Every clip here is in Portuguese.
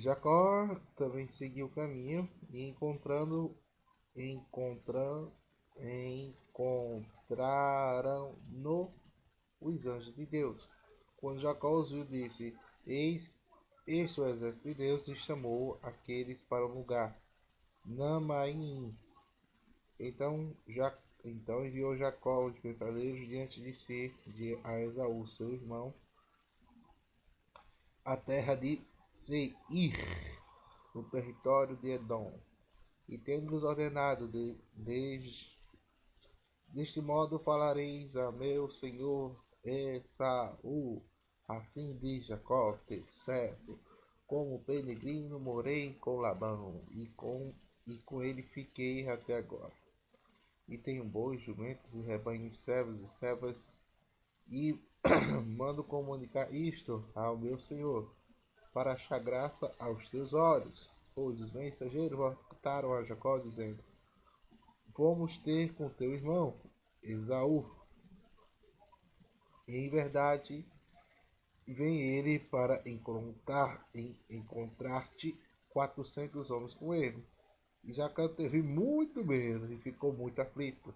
Jacó também seguiu o caminho e encontrando, encontraram-no os anjos de Deus. Quando Jacó os viu, disse: Eis, este é o exército de Deus, e chamou aqueles para o lugar Namaim. Então, então enviou Jacó os mensageiros diante de si, a Esaú, seu irmão, a terra de Seir, no território de Edom, e tendo-lhes ordenado, deste modo falareis a meu senhor Esaú, assim diz Jacó, teu servo, como peregrino morei com Labão, e com ele fiquei até agora. E tenho bois, jumentos e rebanhos, servos e servas, e mando comunicar isto ao meu senhor, para achar graça aos teus olhos. Pois os mensageiros voltaram a Jacó, dizendo: Vamos ter com teu irmão Esaú. Em verdade, vem ele para encontrar-te 400 homens com ele. E Jacó teve muito medo e ficou muito aflito.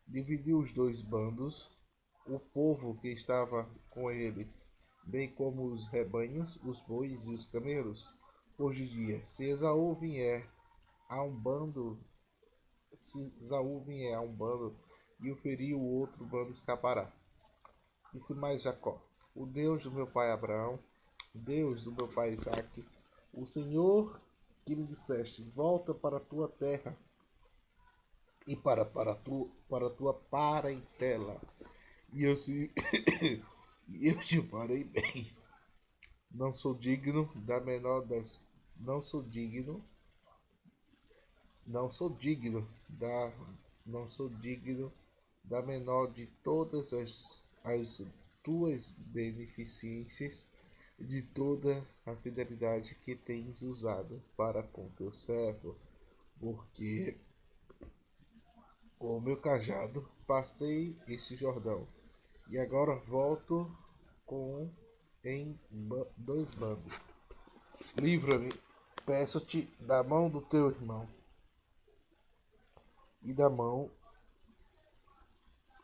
Dividiu os dois bandos, o povo que estava com ele, bem como os rebanhos, os bois e os camelos. Hoje em dia, a um bando, se Esaú vier a um bando e o ferir, o outro bando escapará. Disse mais Jacó: O Deus do meu pai Abraão, o Deus do meu pai Isaque, o Senhor que me disseste: Volta para a tua terra e para a tua parentela, e eu, se, e eu te farei bem. Não sou digno da menor das. Não sou digno. Não sou digno da. Não sou digno da menor de todas as tuas beneficências, de toda a fidelidade que tens usado para com teu servo, porque com o meu cajado passei este Jordão, e agora volto com dois bandos. Livra-me, peço-te, da mão do teu irmão e da mão,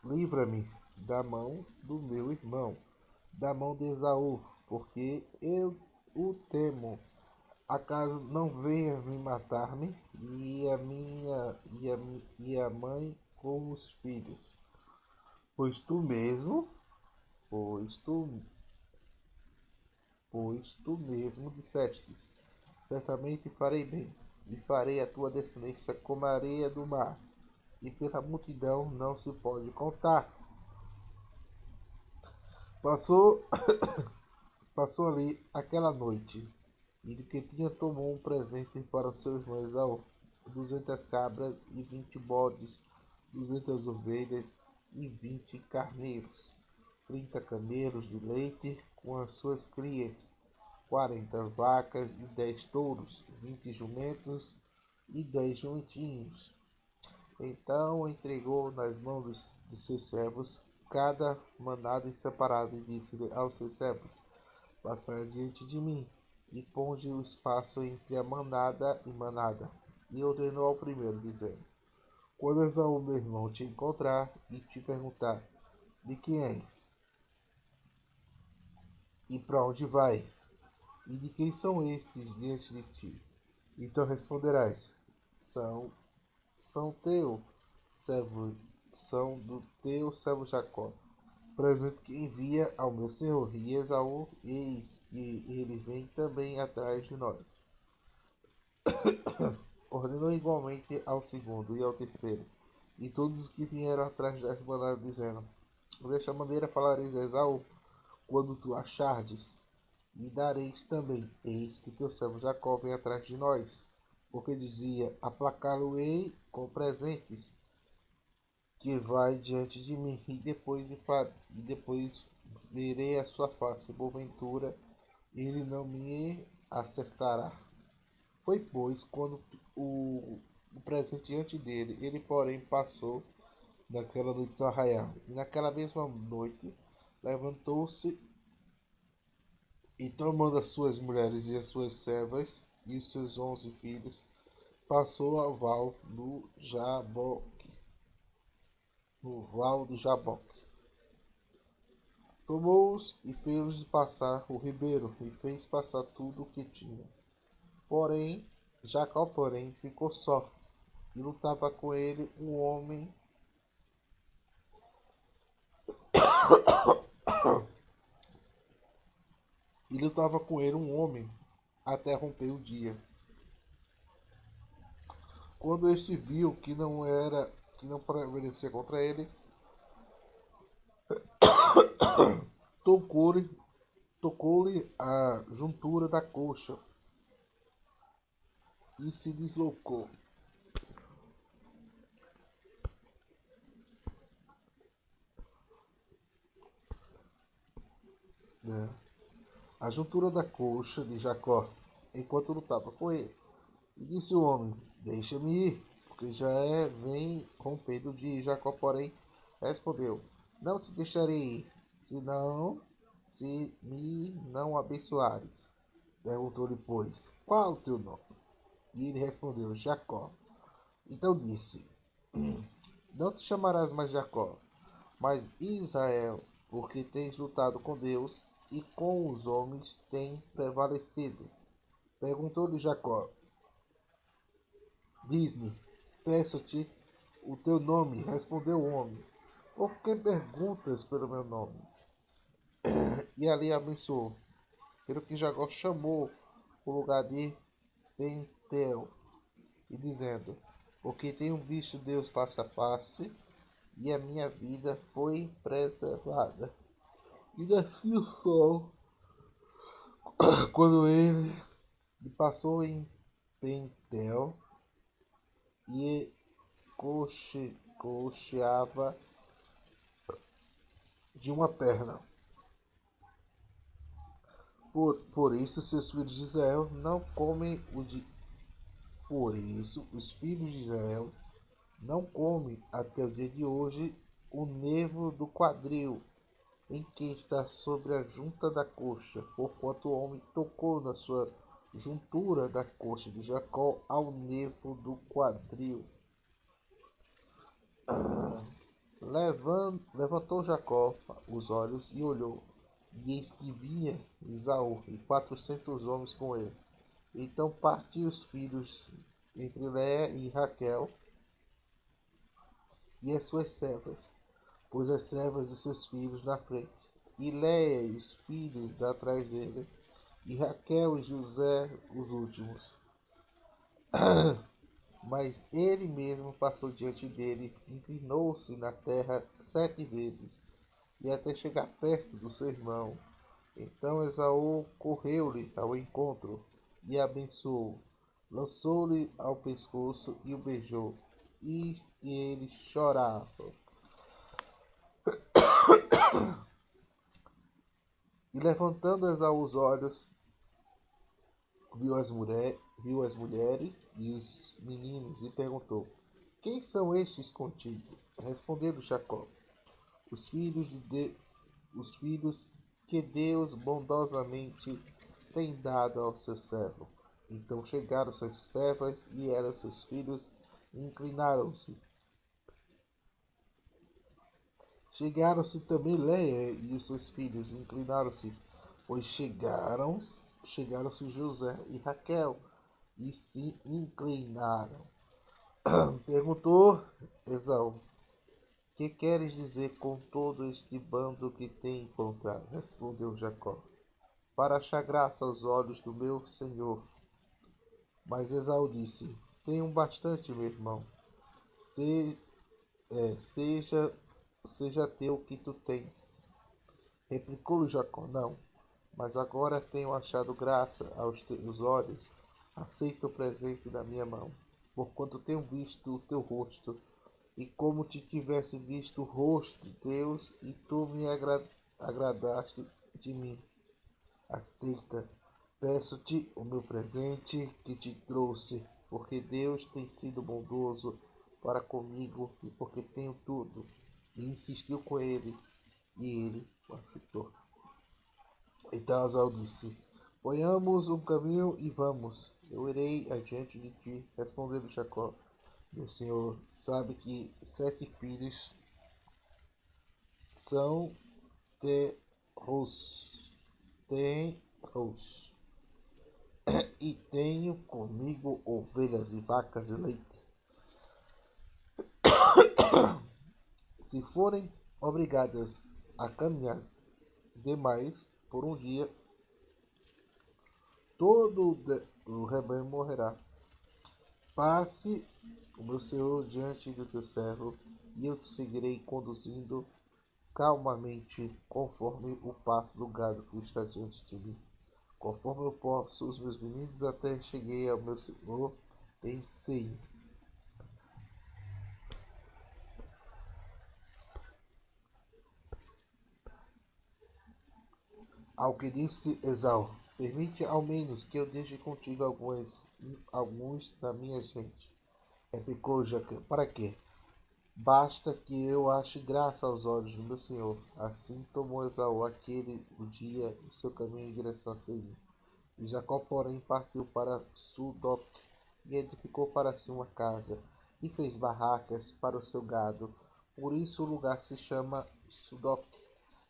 livra-me da mão do meu irmão, da mão de Esaú, porque eu o temo. Acaso não venha me matar-me e a minha e a mãe com os filhos? Pois tu mesmo, pois tu, pois tu mesmo disseste: Certamente farei bem, e farei a tua descendência como a areia do mar, e pela multidão não se pode contar. Passou, passou ali aquela noite, e de que tinha tomou um presente para os seus irmão Esaú, 200 cabras e 20 bodes, 200 ovelhas e 20 carneiros, 30 camelos de leite com as suas crias, 40 vacas e 10 touros, 20 jumentos e 10 jumentinhos. Então entregou nas mãos dos seus servos cada manada em separado, e disse aos seus servos: Passai diante de mim, e ponde o espaço entre a manada e manada. E ordenou ao primeiro, dizendo: Quando Esaú, meu irmão, te encontrar e te perguntar: De quem és? E para onde vais? E de quem são esses diante de ti? Então responderás: São, são teu servo, são do teu servo Jacó, presente que envia ao meu senhor. E Esaú, eis que ele vem também atrás de nós. Ordenou igualmente ao segundo e ao terceiro, e todos os que vieram atrás das bananas, dizendo: Desta maneira falareis a Esaú, quando tu achardes, e dareis também: Eis que teu servo Jacó vem atrás de nós. Porque dizia: Aplacá-lo-ei com presentes, que vai diante de mim, e depois verei a sua face, porventura ele não me acertará. Foi, pois, quando o presente diante dele, ele, porém, passou naquela noite no arraial. E naquela mesma noite levantou-se E tomando as suas mulheres e as suas servas e os seus 11 filhos, passou a Val no Jaboque, no Val do Jaboque. Tomou-os e fez-los passar o ribeiro, e fez passar tudo o que tinha. Porém, Jacó, ficou só, e lutava com ele um homem, até romper o dia. Quando este viu que não prevalecia contra ele, tocou-lhe tocou-lhe a juntura da coxa e se deslocou. Né? A juntura da coxa de Jacó, enquanto lutava com ele. E disse o homem: Deixa-me ir, porque já vem rompendo o dia. E Jacó, respondeu: Não te deixarei ir, senão se me não abençoares. Perguntou-lhe, pois, qual o teu nome? E ele respondeu: Jacó. Então disse: Não te chamarás mais Jacó, mas Israel, porque tens lutado com Deus e com os homens tem prevalecido. Perguntou-lhe Jacó: Diz-me, peço-te o teu nome. Respondeu o homem: Por que perguntas pelo meu nome? E ali abençoou. Pelo que Jacó chamou o lugar de Pentel, e dizendo: Porque tenho visto Deus face a face, e a minha vida foi preservada. E nascia o sol quando ele passou em Pentel e cocheava de uma perna. Por isso seus filhos de Israel não comem o de... Por isso os filhos de Israel não comem até o dia de hoje o nervo do quadril em que está sobre a junta da coxa, porquanto o homem tocou na sua juntura da coxa de Jacó ao nervo do quadril. Levantou Jacó os olhos e olhou, e eis que vinha Esaú e 400 homens com ele. Então partiu os filhos entre Léa e Raquel e as suas servas, pôs as servas dos seus filhos na frente, e Léa e os filhos atrás dele, e Raquel e José os últimos. Mas ele mesmo passou diante deles, inclinou-se na terra 7 vezes, e até chegar perto do seu irmão. Então Esaú correu-lhe ao encontro e abençoou, lançou-lhe ao pescoço e o beijou, e ele chorava. E levantando Esaú os olhos, viu as mulheres e os meninos e perguntou: Quem são estes contigo? Respondeu Jacó: Os filhos os filhos que Deus bondosamente tem dado ao seu servo. Então chegaram suas servas e elas seus filhos e inclinaram-se. Chegaram-se também Leia e os seus filhos e inclinaram-se, pois chegaram-se José e Raquel e se inclinaram. Perguntou Esaú: Que queres dizer com todo este bando que tem encontrado? Respondeu Jacó: Para achar graça aos olhos do meu senhor. Mas Esaú disse: Tenho bastante, meu irmão. Se, seja teu o que tu tens. Replicou-lhe Jacó: Não, mas agora tenho achado graça aos teus olhos. Aceita o presente da minha mão, porquanto tenho visto o teu rosto, e como te tivesse visto o rosto de Deus, e tu me agradaste de mim. Aceita, peço-te o meu presente que te trouxe, porque Deus tem sido bondoso para comigo e porque tenho tudo. E insistiu com ele, e ele o aceitou. Então Esaú disse: ponhamos um caminho e vamos. Eu irei adiante de ti. Respondeu Jacó: meu senhor sabe que 7 filhos são terros, terros, e tenho comigo ovelhas e vacas e leite. Se forem obrigadas a caminhar demais por um dia, todo o rebanho morrerá. Passe o meu senhor diante do teu servo, e eu te seguirei conduzindo calmamente, conforme o passo do gado que está diante de mim. Conforme eu posso os meus meninos, até cheguei ao meu senhor em Seir. Ao que disse Esau: permite ao menos que eu deixe contigo alguns da minha gente. Replicou Jacó: para quê? Basta que eu ache graça aos olhos do meu senhor. Assim tomou Esaú aquele o dia o seu caminho em direção a Seir. E Jacó, porém, partiu para Sudoc e edificou para si uma casa e fez barracas para o seu gado. Por isso o lugar se chama Sudoc.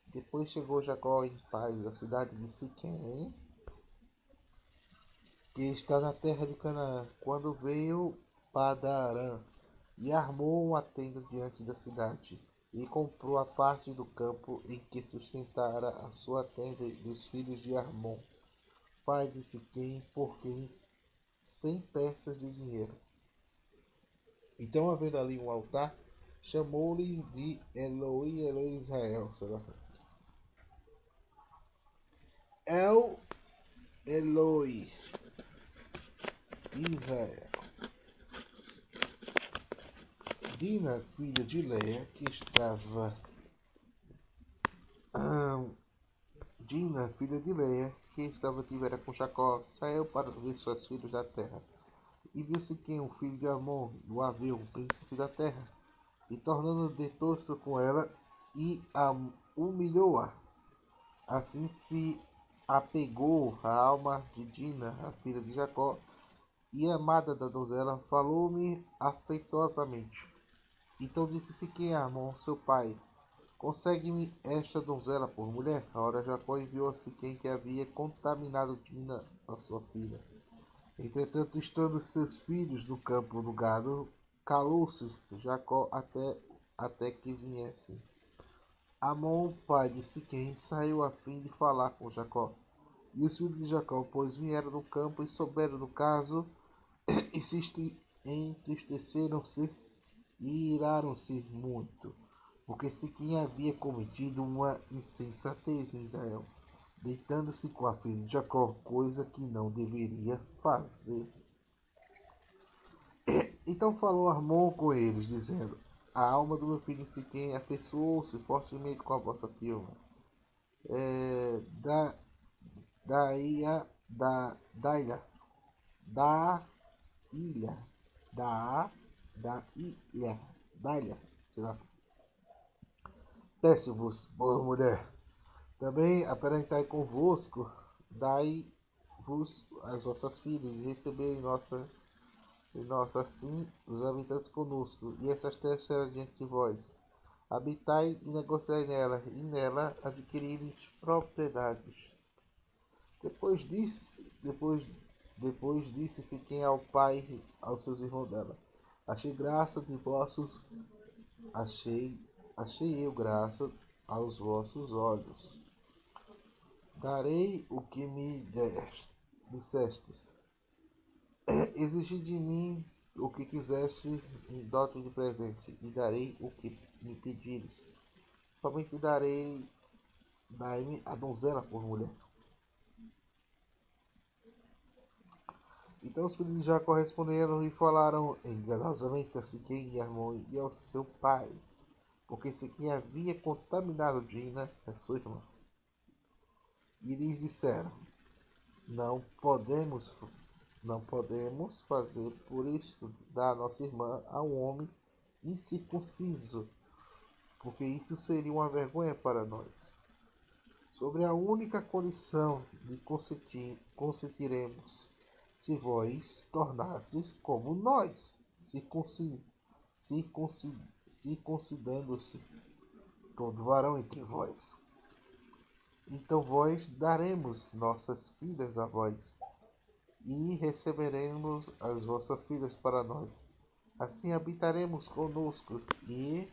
Depois chegou Jacó em paz à cidade de Siquém, que está na terra de Canaã, quando veio Padarã e armou uma tenda diante da cidade, e comprou a parte do campo em que sustentara a sua tenda dos filhos de Armon, pai de Siquém, por quem 100 peças de dinheiro. Então, havendo ali um altar, chamou-lhe de Eloi, Eloi Israel. El Eloi Israel. Dina, filha de Leia, que estava. Dina, filha de Leia, que estava tivera com Jacó, saiu para ver seus filhos da terra. E viu Siquém, o filho de Amon, do Aveu, o príncipe da terra, e tornando deitou-se com ela e a humilhou-a. Assim se apegou a alma de Dina, a filha de Jacó, e amada da donzela, falou-me afetuosamente. Então disse Siquém a Amon, seu pai: consegue-me esta donzela por mulher? A hora Jacó enviou a Siquém que havia contaminado Dina, a sua filha. Entretanto, estando seus filhos no campo do gado, calou-se Jacó até que viessem. Amon, pai de Siquém, saiu a fim de falar com Jacó. E os filhos de Jacó, pois vieram do campo e souberam do caso, e se entristeceram-se e iraram-se muito, porque Siquém havia cometido uma insensatez em Israel, deitando-se com a filha de Jacó, coisa que não deveria fazer. Então falou Armon com eles, dizendo: a alma do meu filho Siquém afeiçoou-se fortemente com a vossa filha. Da, daia, da ilha, da ilha, da ilha, sei lá. Peço-vos, boa mulher, também aparentai convosco, dai-vos as vossas filhas, e recebei em nossa assim os habitantes conosco, e essas terras serão diante de vós. Habitai e negociai nela, e nela adquirireis propriedades. Depois disse Siquém ao pai e aos seus irmãos dela: Achei graça de vossos, achei, achei eu graça aos vossos olhos. Darei o que me dissestes. Exigi de mim o que quiseste em dote de presente, e darei o que me pedires. Somente dai-me a donzela por mulher. Então os filhos de Jacó responderam e falaram enganosamente a Siquém e Armon e ao seu pai, porque Siquém havia contaminado Dina, a sua irmã. E lhes disseram: Não podemos, não podemos fazer por isto da nossa irmã a um homem incircunciso, porque isso seria uma vergonha para nós. sobre a única condição de consentiremos, se vós tornasseis como nós, circuncidando-se todo varão entre vós. Então vós daremos nossas filhas a vós, e receberemos as vossas filhas para nós. Assim habitaremos conosco, e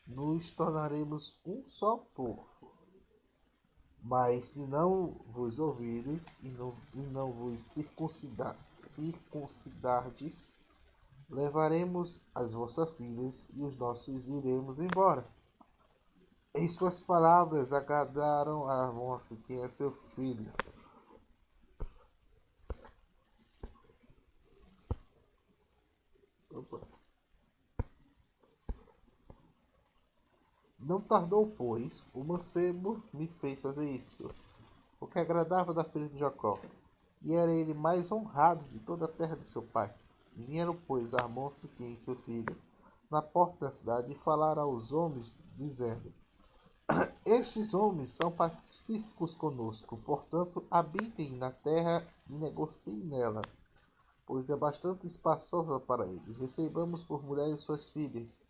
nos tornaremos um só povo. Mas se não vos ouvirdes e não vos circuncidardes, levaremos as vossas filhas e os nossos iremos embora. Em suas palavras agradaram a Amós, que é seu filho. Opa. Não tardou, pois, o mancebo me fez fazer isso, o que agradava da filha de Jacó, e era ele mais honrado de toda a terra de seu pai. E vieram, pois, Amon, Siquém, seu filho, na porta da cidade, e falaram aos homens, dizendo: Estes homens são pacíficos conosco, portanto, habitem na terra e negociem nela, pois é bastante espaçosa para eles. Recebamos por mulheres suas filhas,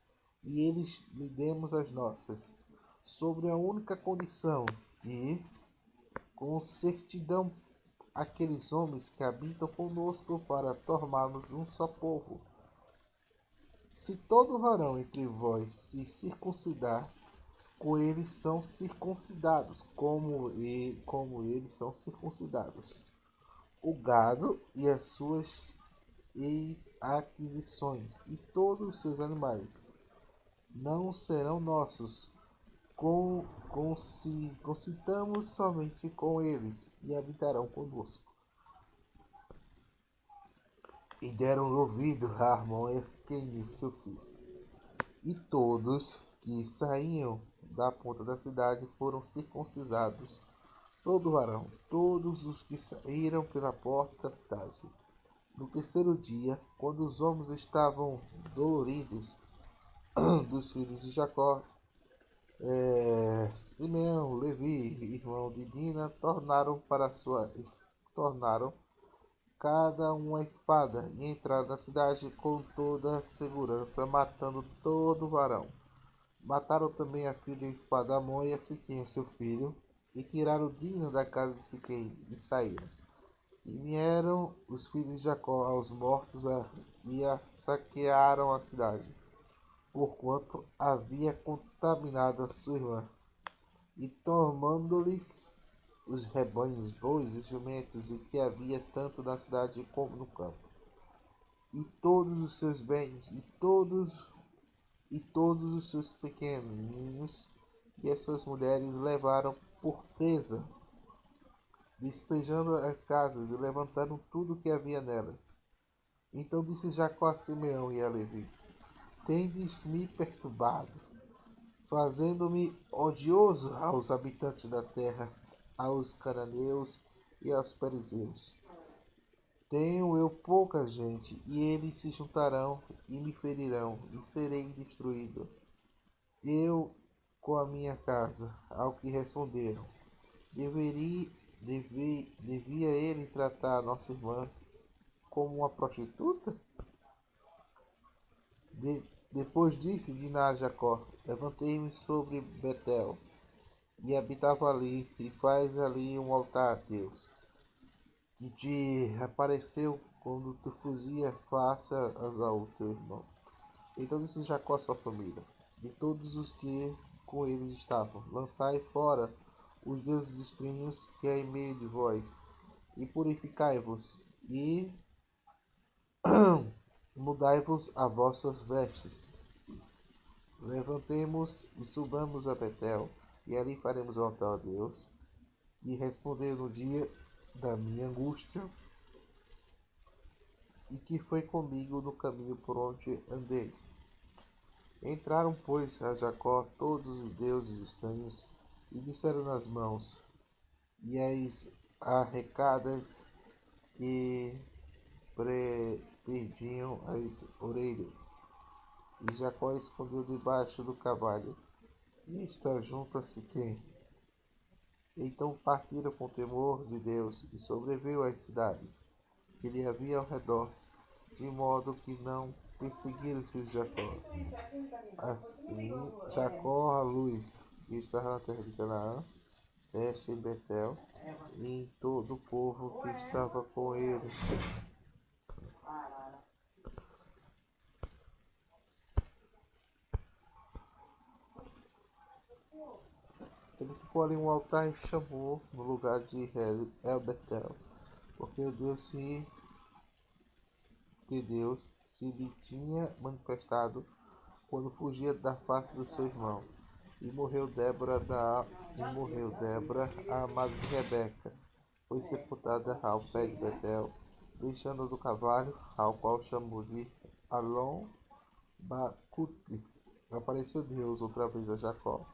e eles lhe demos as nossas, sobre a única condição que, com certidão, aqueles homens que habitam conosco para tornarmos um só povo. Se todo varão entre vós se circuncidar, com eles são circuncidados, como eles são circuncidados. O gado e as suas aquisições e todos os seus animais não serão nossos. Concitamos somente com eles e habitarão conosco. E deram ouvido a Armon e Siquém, seu filho. E todos que saíam da ponta da cidade foram circuncidados, todo varão, todos os que saíram pela porta da cidade. No terceiro dia, quando os homens estavam doloridos dos filhos de Jacó, Simeão, Levi, irmão de Dina, tornaram cada um a espada e entraram na cidade com toda a segurança, matando todo varão. Mataram também a filha de espada Amon e a Siquém, seu filho, e tiraram Dina da casa de Siquém e saíram. E vieram os filhos de Jacó aos mortos e saquearam a cidade, porquanto havia contaminado a sua irmã, e tomando-lhes os rebanhos, bois e jumentos, e que havia tanto na cidade como no campo, e todos os seus bens, e todos os seus pequeninos, e as suas mulheres levaram por presa, despejando as casas e levantando tudo o que havia nelas. Então disse Jacó a Simeão e a Levi: Tendes-me perturbado, fazendo-me odioso aos habitantes da terra, aos cananeus e aos perizeus. Tenho eu pouca gente, e eles se juntarão e me ferirão, e serei destruído. Eu com a minha casa, ao que responderam. Devia ele tratar a nossa irmã como uma prostituta? Depois disse Diná a Jacó: Levantei-me sobre Betel, e habitava ali, e faz ali um altar a Deus, que te apareceu quando tu fugia face ao teu irmão. Então disse Jacó à sua família, de todos os que com eles estavam: Lançai fora os deuses estranhos que há em meio de vós, e purificai-vos, e mudai-vos a vossas vestes. Levantemos e subamos a Betel, e ali faremos o altar a Deus. E respondeu no dia da minha angústia, e que foi comigo no caminho por onde andei. Entraram, pois, a Jacó todos os deuses estranhos, e disseram nas mãos, e as arrecadas que perdiam as orelhas. E Jacó escondeu debaixo do cavalo, e está junto a Siquém. Então partiram com temor de Deus e sobreveio às cidades que lhe havia ao redor, de modo que não perseguiram os filhos de Jacó. Assim, Jacó, a luz, que estava na terra de Canaã, este em Betel, e em todo o povo que estava com ele. Ele ficou ali um altar e chamou no lugar de El Betel, porque Deus se lhe tinha manifestado quando fugia da face do seu irmão. E morreu Débora, a amada de Rebeca. Foi sepultada ao pé de Betel, deixando do cavalo, ao qual chamou de Alon Bacuti. Apareceu Deus outra vez a Jacó.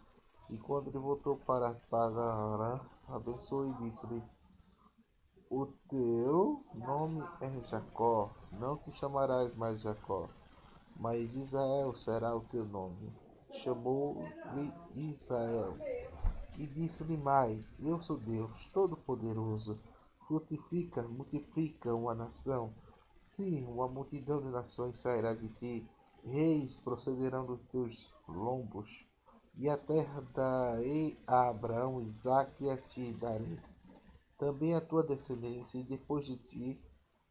E quando ele voltou para Padarã, abençoou e disse-lhe: O teu nome é Jacó, não te chamarás mais Jacó, mas Israel será o teu nome. Chamou-lhe Israel. E disse-lhe mais: Eu sou Deus Todo-Poderoso. Frutifica, multiplica uma nação. Sim, uma multidão de nações sairá de ti. Reis procederão dos teus lombos. E a terra darei a Abraão, Isaque e a ti darei. Também a tua descendência, e depois de ti,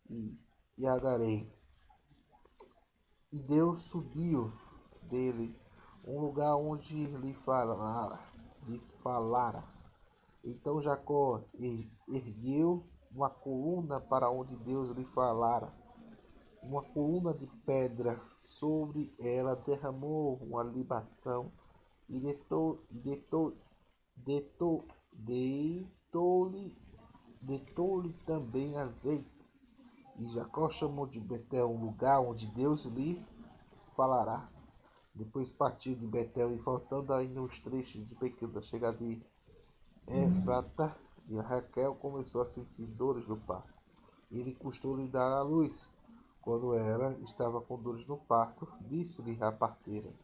e a darei. E Deus subiu dele um lugar onde lhe falara. Então Jacó ergueu uma coluna para onde Deus lhe falara, uma coluna de pedra. Sobre ela derramou uma libação e deitou-lhe também azeite. E Jacó chamou de Betel um lugar onde Deus lhe falará. Depois partiu de Betel e faltando ainda uns trechos de pequena chegada de Efrata, e Raquel começou a sentir dores no parto. Ele custou-lhe dar à luz. Quando ela estava com dores no parto, disse-lhe a parteira: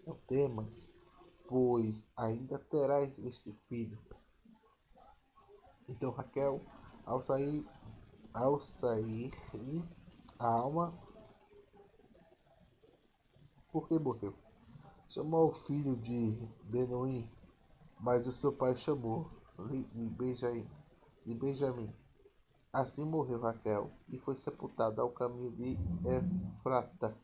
Não temas, pois ainda terás este filho. Então Raquel, ao sair a alma, porque morreu, chamou o filho de Benoim, mas o seu pai chamou de Benjamim. Assim morreu Raquel e foi sepultada ao caminho de Efrata.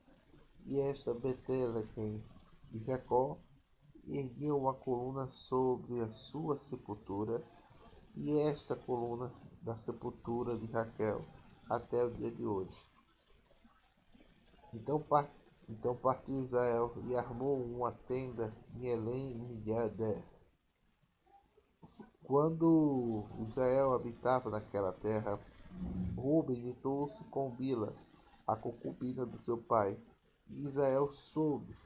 E esta Betelehem de Jacó ergueu uma coluna sobre a sua sepultura, e esta coluna da sepultura de Raquel até o dia de hoje. Então, então partiu Israel e armou uma tenda em Elém-Midé. Quando Israel habitava naquela terra, Ruben deitou-se com Bila, a concubina do seu pai. E Israel soube.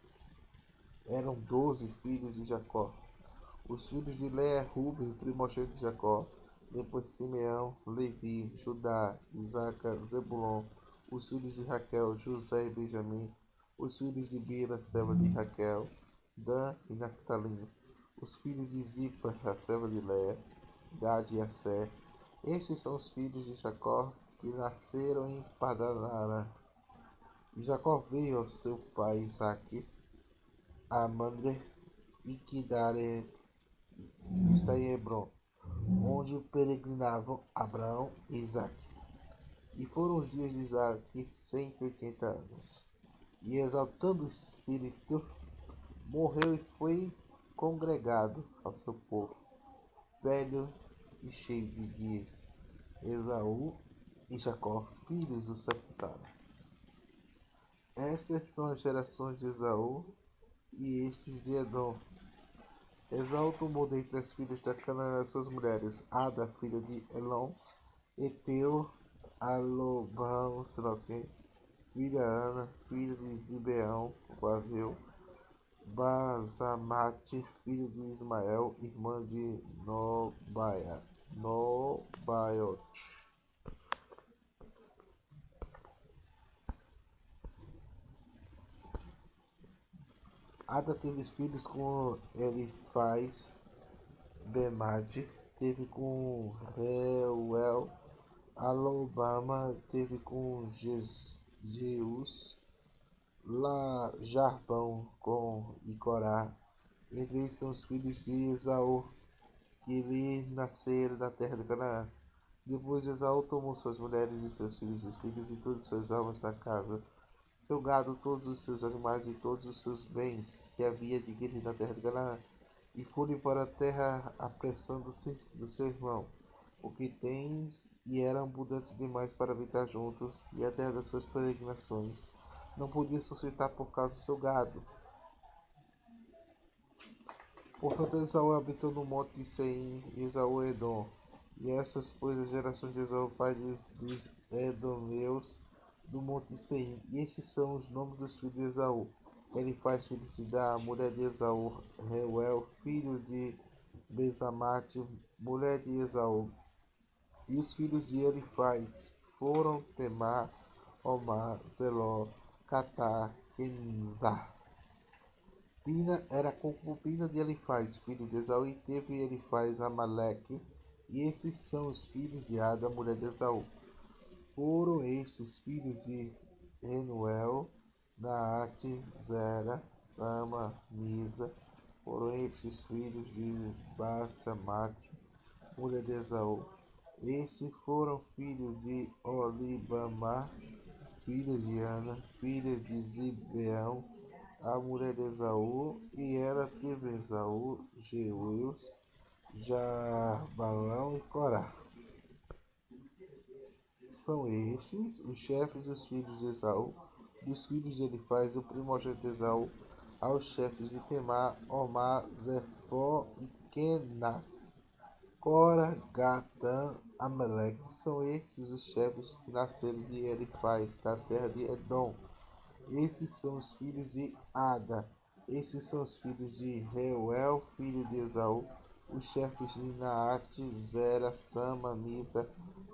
Eram 12 filhos de Jacó. Os filhos de Léa, Ruben, primogênito de Jacó. Depois Simeão, Levi, Judá, Isaca, Zebulon. Os filhos de Raquel, José e Benjamim. Os filhos de Bila, serva de Raquel, Dan e Naphtali. Os filhos de Zipa, a serva de Léa, Gad e Asser. Estes são os filhos de Jacó que nasceram em Padanara. E Jacó veio ao seu pai Isaque a Mandre e Kidare, está em Hebron, onde peregrinavam Abraão e Isaque. E foram os dias de Isaque 180 anos. E exaltando o espírito, morreu e foi congregado ao seu povo, velho e cheio de dias. Esaú e Jacó, filhos, o sepultaram. Estas são as gerações de Esaú e estes de Edom. Esaú tomou dentre as filhas da Canaã suas mulheres, Ada, filha de Elon, Eteu, Alobão, filha Ana, filha de Zibeão, o Aveu, Basamate, filho de Ismael, irmã de Nobaiote. Ada teve filhos com Elifaz, Bemade, teve com Reuel. Alobama teve com Jeus. Lá Jarbão com e Corá. Entre eles são os filhos de Esaú, que lhe nasceram da terra de Canaã. Depois Esaú tomou suas mulheres e seus filhos e todas suas almas da casa, seu gado, todos os seus animais e todos os seus bens que havia adquirido na terra de Canaã, e foram para a terra apressando-se do seu irmão. O que tens, e era abundante demais para habitar juntos, e a terra das suas peregrinações não podia sustentar por causa do seu gado. Portanto, Esaú habitou no monte de Seir, e Esaú Edom. E estas, pois, as gerações de Esaú, pai dos Edomeus, do monte de Seir. E estes são os nomes dos filhos de Esaú. Elifaz, filho de Dá, mulher de Esaú. Reuel, filho de Bezamate, mulher de Esaú. E os filhos de Elifaz foram Temar, Omar, Zeló, Catar, Quenzá. Dina era concubina de Elifaz, filho de Esaú, e teve Elifaz Amaleque. E esses são os filhos de Ada, mulher de Esaú. Foram estes filhos de Renuel, Naate, Zera, Sama, Misa. Foram estes filhos de Bassamate, mulher de Esaú. Estes foram filhos de Olibamá, filha de Ana, filha de Zibeão, a mulher de Esaú, e ela teve Esaú, Jeus, Jabalão e Corá. São estes os chefes dos filhos de Esaú, dos filhos de Elifaz, o primogênito de Esaú, aos chefes de Temar, Omar, Zefó e Kenaz. Cora, Gatã, Amaleque, são esses os chefes que nasceram de Elifaz, da terra de Edom. Esses são os filhos de Ada. Esses são os filhos de Reuel, filho de Esaú, os chefes de Naate, Zera, Sama, Misa.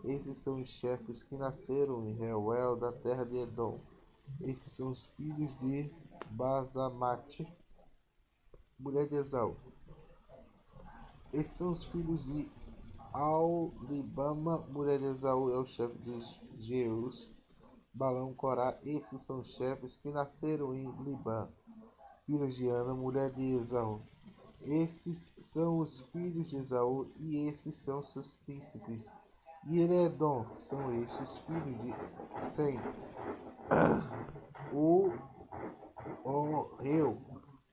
Esses são os chefes que nasceram em Reuel, da terra de Edom. Esses são os filhos de Basamate, mulher de Esaú. Esses são os filhos de Aulibama, mulher de Esaú, é o chefe de Jeus, Balão, Corá. Esses são os chefes que nasceram em Libã, filhos de Ana, mulher de Esaú. Esses são os filhos de Esaú, e esses são seus príncipes. E Eredom, são estes filhos de Sem, o Oreu,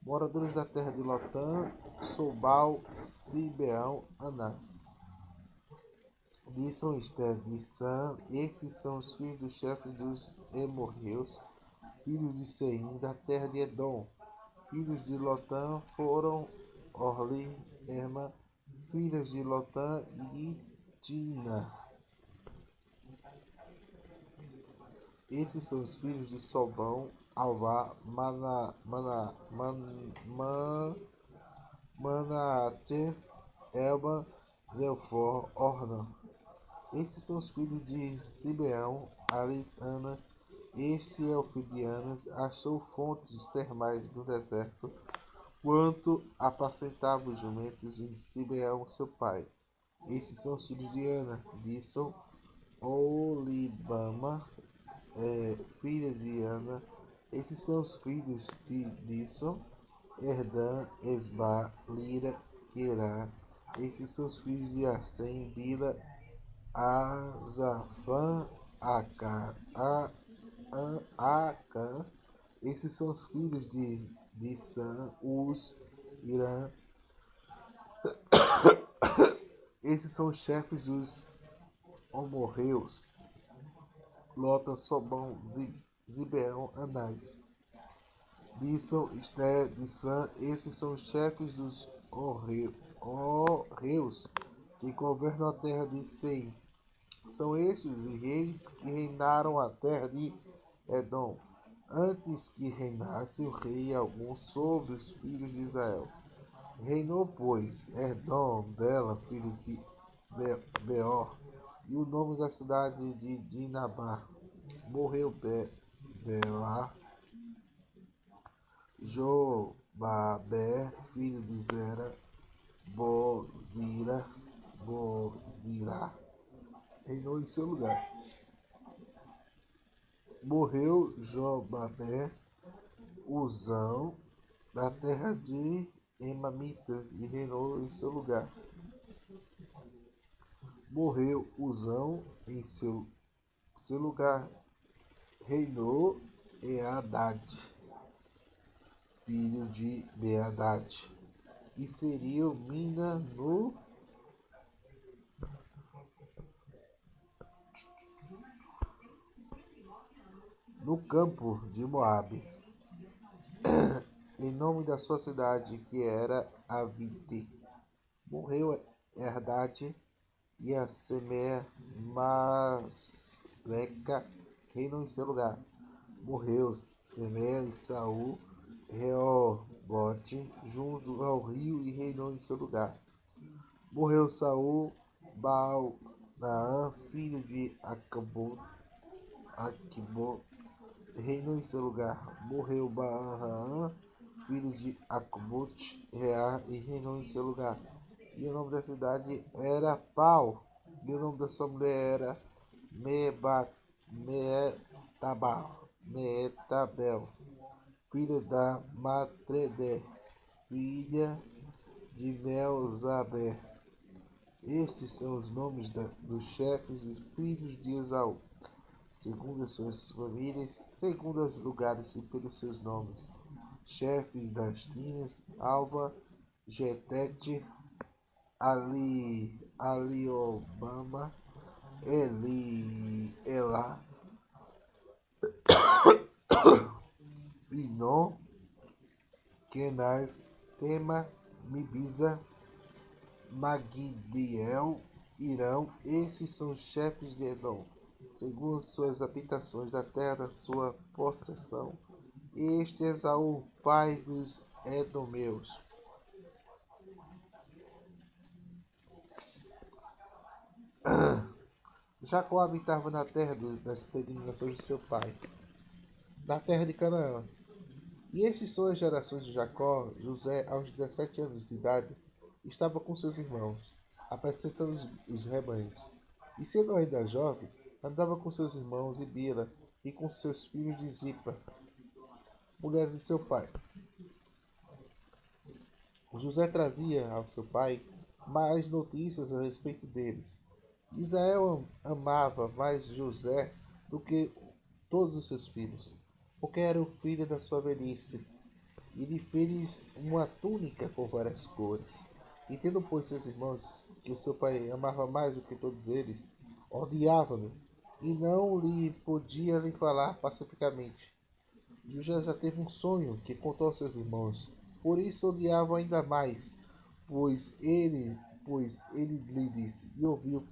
moradores da terra de Lotã, Sobal, Sibeão, Anás. Disson, Esther, Dissan. Esses são os filhos dos chefes dos Emorreus, filhos de Seim, da terra de Edom. Filhos de Lotã foram Orli, Erma, filhas de Lotã e Dina. Esses são os filhos de Sobão, Alvá, Manaate, Elba, Zelfor, Ornan. Esses são os filhos de Sibeão, Alis, Anas. Este é o filho de Anas, achou fontes termais no deserto, quanto apacentava os jumentos em Sibeão, seu pai. Esses são os filhos de Ana, Disson, Olibama, filha de Ana. Esses são os filhos de Disson, Erdã, Esba, Lira, Querá. Esses são os filhos de Assem, Bila, Azafã, Acã. Esses são os filhos de Dissan, Uz, Irã. Esses são os chefes dos Omorreus, Lota, Sobão, Zibeão, Anás. Disson, Esther, Dissan. Esses são os chefes dos Orreus que governam a terra de Seir. São estes os reis que reinaram a terra de Edom, antes que reinasse o rei algum sobre os filhos de Israel. Reinou, pois, Edom dela, filho de Beor, e o nome da cidade de Dinabá. Morreu Beor, Jobabé, filho de Zera, Bozira, Bozirá reinou em seu lugar. Morreu Jobabé, Uzão, da terra de Emamitas, e reinou em seu lugar. Morreu Uzão em seu lugar. Reinou Eadad, filho de Beadad, e feriu Mina no campo de Moabe, em nome da sua cidade, que era Avite. Morreu Herdade e a Semer Masreca reinou em seu lugar. Morreu Semer e Saul Reobote junto ao rio e reinou em seu lugar. Morreu Saul Baal-Naam, filho de Acbo, reinou em seu lugar. Morreu Baal-Naam, filho de Acbot, e reinou em seu lugar. E o nome da cidade era Pau, e o nome da sua mulher era Meetabel, filha da Matredé, filha de Melzabé. Estes são os nomes dos chefes e filhos de Esaú, segundo as suas famílias, segundo os lugares e pelos seus nomes. Chefes das tinas: Alva, Getete, Aliobama, Elá, Pinom, Kenaz, Tema, Mibisa, Magdiel, Irão. Estes são os chefes de Edom, segundo suas habitações da terra da sua possessão. Este é Esaú, pai dos Edomeus. Jacó habitava na terra das peregrinações de seu pai, na terra de Canaã. E estas são as gerações de Jacó. José, aos 17 anos de idade, estava com seus irmãos, apacentando os rebanhos. E sendo ainda jovem, andava com seus irmãos e Bila, e com seus filhos de Zipa, mulher de seu pai. José trazia ao seu pai mais notícias a respeito deles. Israel amava mais José do que todos os seus filhos, porque era o filho da sua velhice. E lhe fez uma túnica com várias cores. E tendo, pois, seus irmãos, que o seu pai amava mais do que todos eles, odiava-no, e não lhe podia lhe falar pacificamente. José já teve um sonho que contou aos seus irmãos, por isso odiava ainda mais, pois ele lhe disse, e ouviu,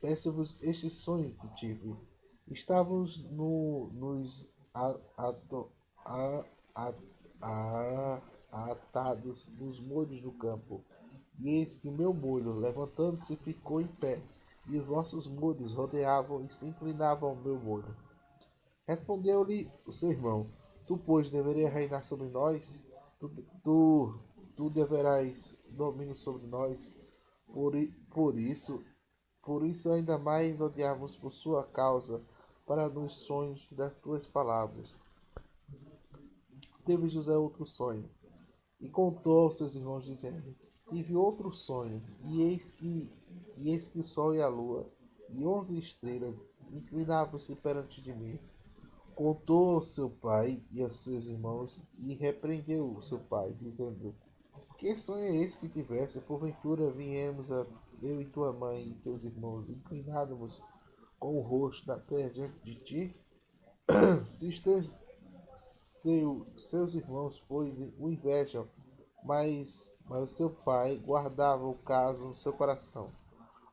peço-vos este sonho que tive. Estávamos nos a- atados nos molhos do campo. E eis que o meu molho, levantando-se, ficou em pé, e os vossos molhos rodeavam e se inclinavam ao meu molho. Respondeu-lhe o seu irmão: Tu, pois, deveria reinar sobre nós? Tu, tu, tu deverás domínio sobre nós? Por isso ainda mais odiamos por sua causa, para nos sonhos das tuas palavras. Teve José outro sonho, e contou aos seus irmãos, dizendo: Tive outro sonho, e eis que o sol e a lua, e 11 estrelas, inclinavam-se perante de mim. Contou ao seu pai e aos seus irmãos, e repreendeu o seu pai, dizendo: Que sonho é esse que tivesse? Porventura viemos eu e tua mãe e teus irmãos, inclinados com o rosto na terra diante de ti? Se os seus irmãos, pois, o invejam, mas o seu pai guardava o caso no seu coração.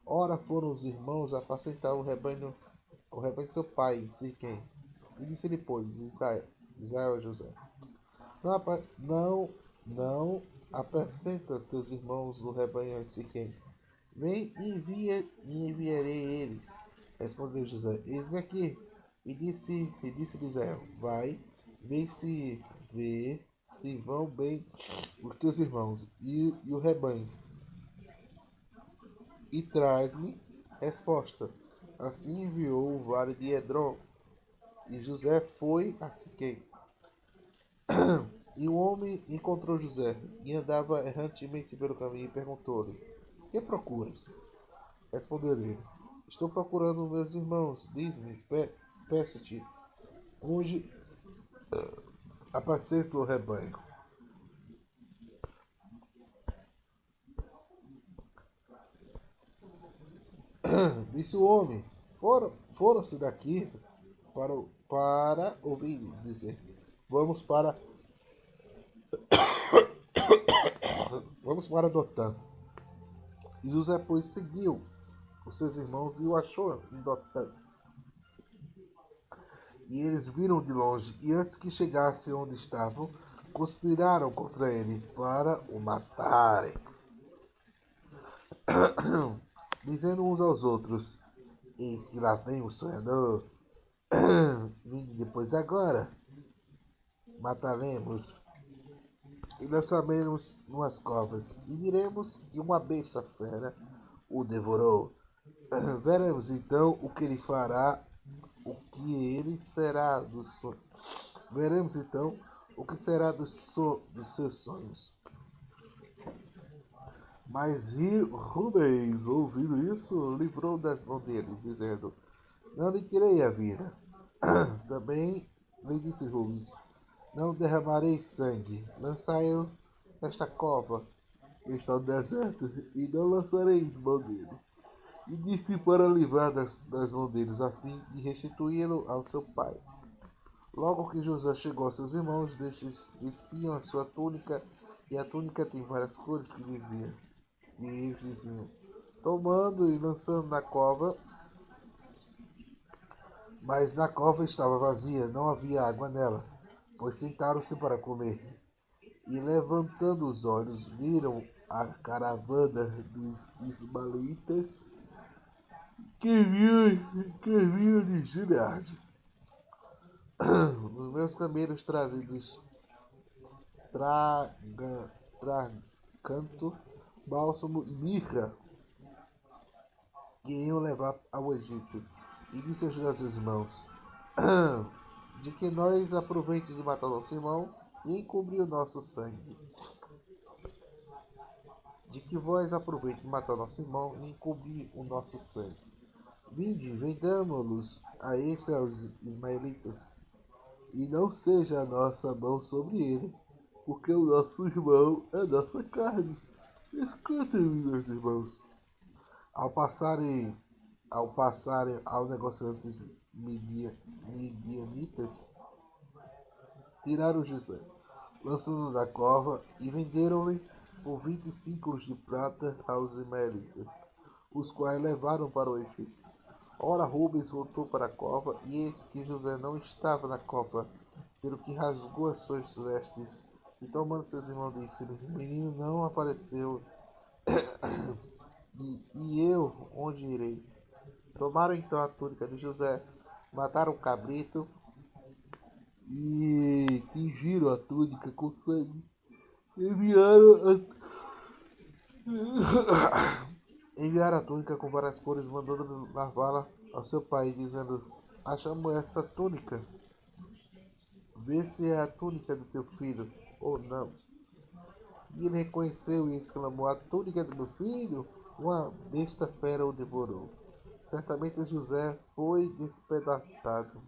Ora foram os irmãos apacentar o rebanho de seu pai, Siquém. E disse-lhe, pois, Israel a José: Não apacenta teus irmãos no rebanho de Siquém. Vem e enviarei eles. Respondeu José: Eis-me aqui. E disse Israel: Vai, vê se vão bem os teus irmãos e o rebanho. e traz-me resposta. Assim enviou o vale de Edrom, e José foi a Siquém. E o homem encontrou José, e andava errantemente pelo caminho, e perguntou-lhe: Que procuras? Respondeu ele: Estou procurando meus irmãos. Diz-me, peço-te, onde apacento o rebanho. Disse o homem: Foram-se daqui para ouvir dizer: Vamos para, vamos para Dotã. E José, pois, seguiu os seus irmãos e o achou em Dotã. E eles viram de longe, e antes que chegasse onde estavam, conspiraram contra ele para o matarem, dizendo uns aos outros: Eis que lá vem o sonhador. Vinde depois agora, mataremos e lançaremos numas covas, e diremos que uma besta fera o devorou. Veremos então o que ele fará, o que ele será do sonho. Veremos então o que será dos seus sonhos. Mas Rubens, ouvindo isso, livrou das mãos deles, dizendo: Não lhe tirei a vida. Também lhe disse Rubens: Não derramarei sangue. Lançai-o nesta cova, que está no deserto, e não lançareis mão dele. E disse para livrar das mãos deles, a fim de restituí-lo ao seu pai. Logo que José chegou a seus irmãos, despiam a sua túnica, e a túnica tem várias cores que dizia. E eles diziam: Tomando e lançando na cova, mas na cova estava vazia, não havia água nela, pois sentaram-se para comer. E levantando os olhos, viram a caravana dos ismaelitas que vinha de Gileade. Os meus camelos trazidos tracanto, bálsamo e mirra que iam levar ao Egito. E disse a seus irmãos: De que nós aproveite de matar nosso irmão e encobrir o nosso sangue. De que vós aproveite de matar nosso irmão e encobrir o nosso sangue. Vinde, vendamo-los a estes aos ismaelitas, e não seja a nossa mão sobre ele, porque o nosso irmão é nossa carne. Escutem-me, meus irmãos. Ao passarem ao negociantes midianitas, tiraram José, lançando da cova, e venderam-lhe por 20 ciclos de prata aos ismaelitas, os quais levaram para o Egito. Ora, Rubens voltou para a cova, e eis que José não estava na cova, pelo que rasgou as suas vestes, e tomando seus irmãos, disse-lhe: O menino não apareceu, e eu onde irei? Tomaram então a túnica de José, mataram o cabrito e tingiram a túnica com sangue. Enviaram enviaram a túnica com várias cores, mandando lavá-la ao seu pai, dizendo: Achamos essa túnica, vê se é a túnica do teu filho ou não. E ele reconheceu e exclamou: A túnica do meu filho, uma besta fera o devorou. Certamente José foi despedaçado.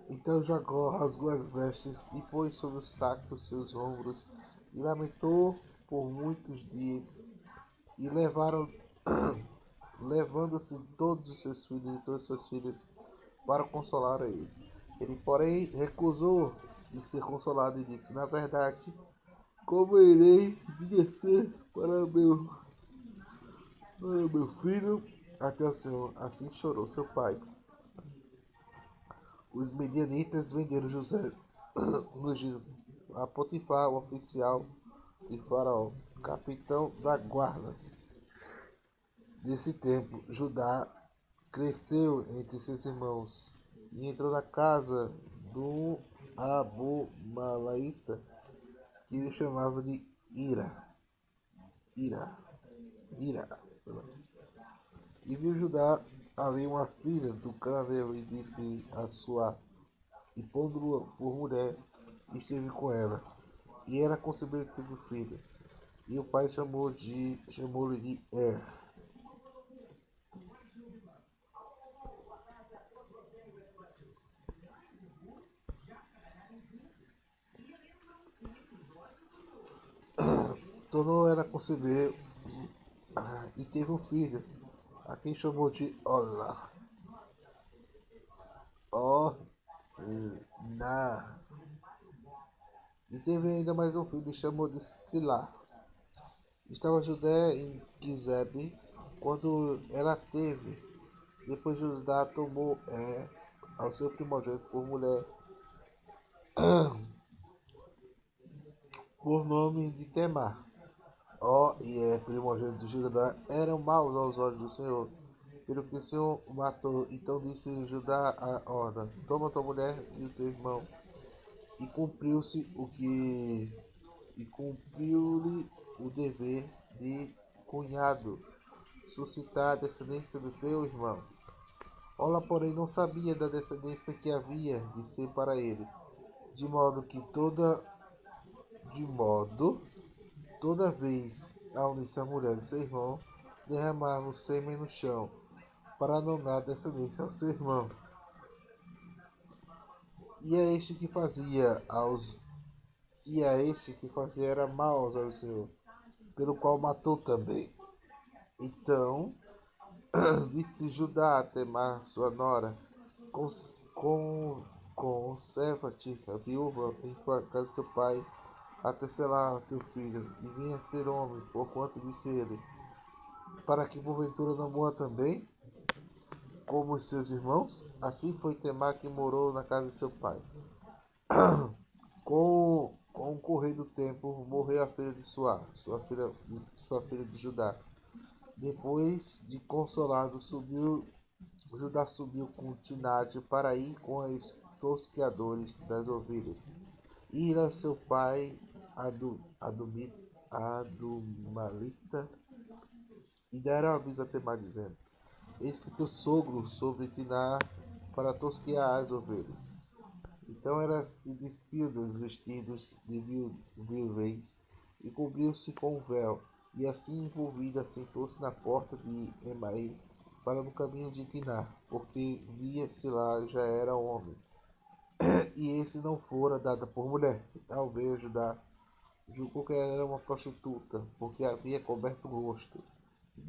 Então Jacó rasgou as vestes e pôs sobre o saco os seus ombros e lamentou por muitos dias. E levando-se todos os seus filhos e todas as suas filhas para consolar a ele. Ele, porém, recusou de ser consolado e disse: Na verdade, como irei descer para meu filho até o Senhor? Assim chorou seu pai. Os medianitas venderam José no Egito a Potifar, o oficial de Faraó, capitão da guarda. Nesse tempo, Judá cresceu entre seus irmãos e entrou na casa do Abu-Malaíta, que ele chamava de Ira. Ira. E viu Judá ali uma filha do cananeus e disse a sua, e pondo-a por mulher, esteve com ela. E ela concebeu e teve filho. E o pai chamou-lhe de Er. Tornou ela a conceber e teve um filho, a quem chamou de Olá. Na. E teve ainda mais um filho, e chamou de Silá. Estava Judá em Quizebe, quando ela teve. Depois Judá tomou ao seu primogênito por mulher, por nome de Temar. E primogênito de Judá, eram maus aos olhos do Senhor, pelo que o Senhor o matou. Então disse Judá a Orna: Toma tua mulher e o teu irmão. E cumpriu-se o que. E cumpriu-lhe o dever de cunhado, suscitar a descendência do teu irmão. Ola, porém, não sabia da descendência que havia de ser para ele, de modo que toda vez ao unir-se a mulher de seu irmão, derramava o sêmen no chão, para não dar descendência ao seu irmão. E a este que fazia aos e a este que fazia era mal ao Senhor, pelo qual matou também. Então disse Judá a Temar, sua nora, conserva-te, a viúva, em casa do teu pai, até selar teu filho, e venha ser homem, porquanto disse ele, para que porventura não morra também, como os seus irmãos. Assim foi Temar que morou na casa de seu pai. Com o correr do tempo, morreu a filha de Suá, sua filha de Judá. Depois de consolado, Judá subiu com Tinade para ir com os tosqueadores das ovelhas. Ira seu pai, Adumalita, e deram aviso a Temar, dizendo: Eis que teu sogro sobre Tinar para tosquear as ovelhas. Então ela se despiu dos vestidos de viuvez e cobriu-se com o véu, e assim envolvida sentou-se na porta de Emaim para no caminho de Tinar, porque via-se lá já era homem, e esse não fora dada por mulher. Ao ver Judá, julgou que ela era uma prostituta, porque havia coberto o rosto, e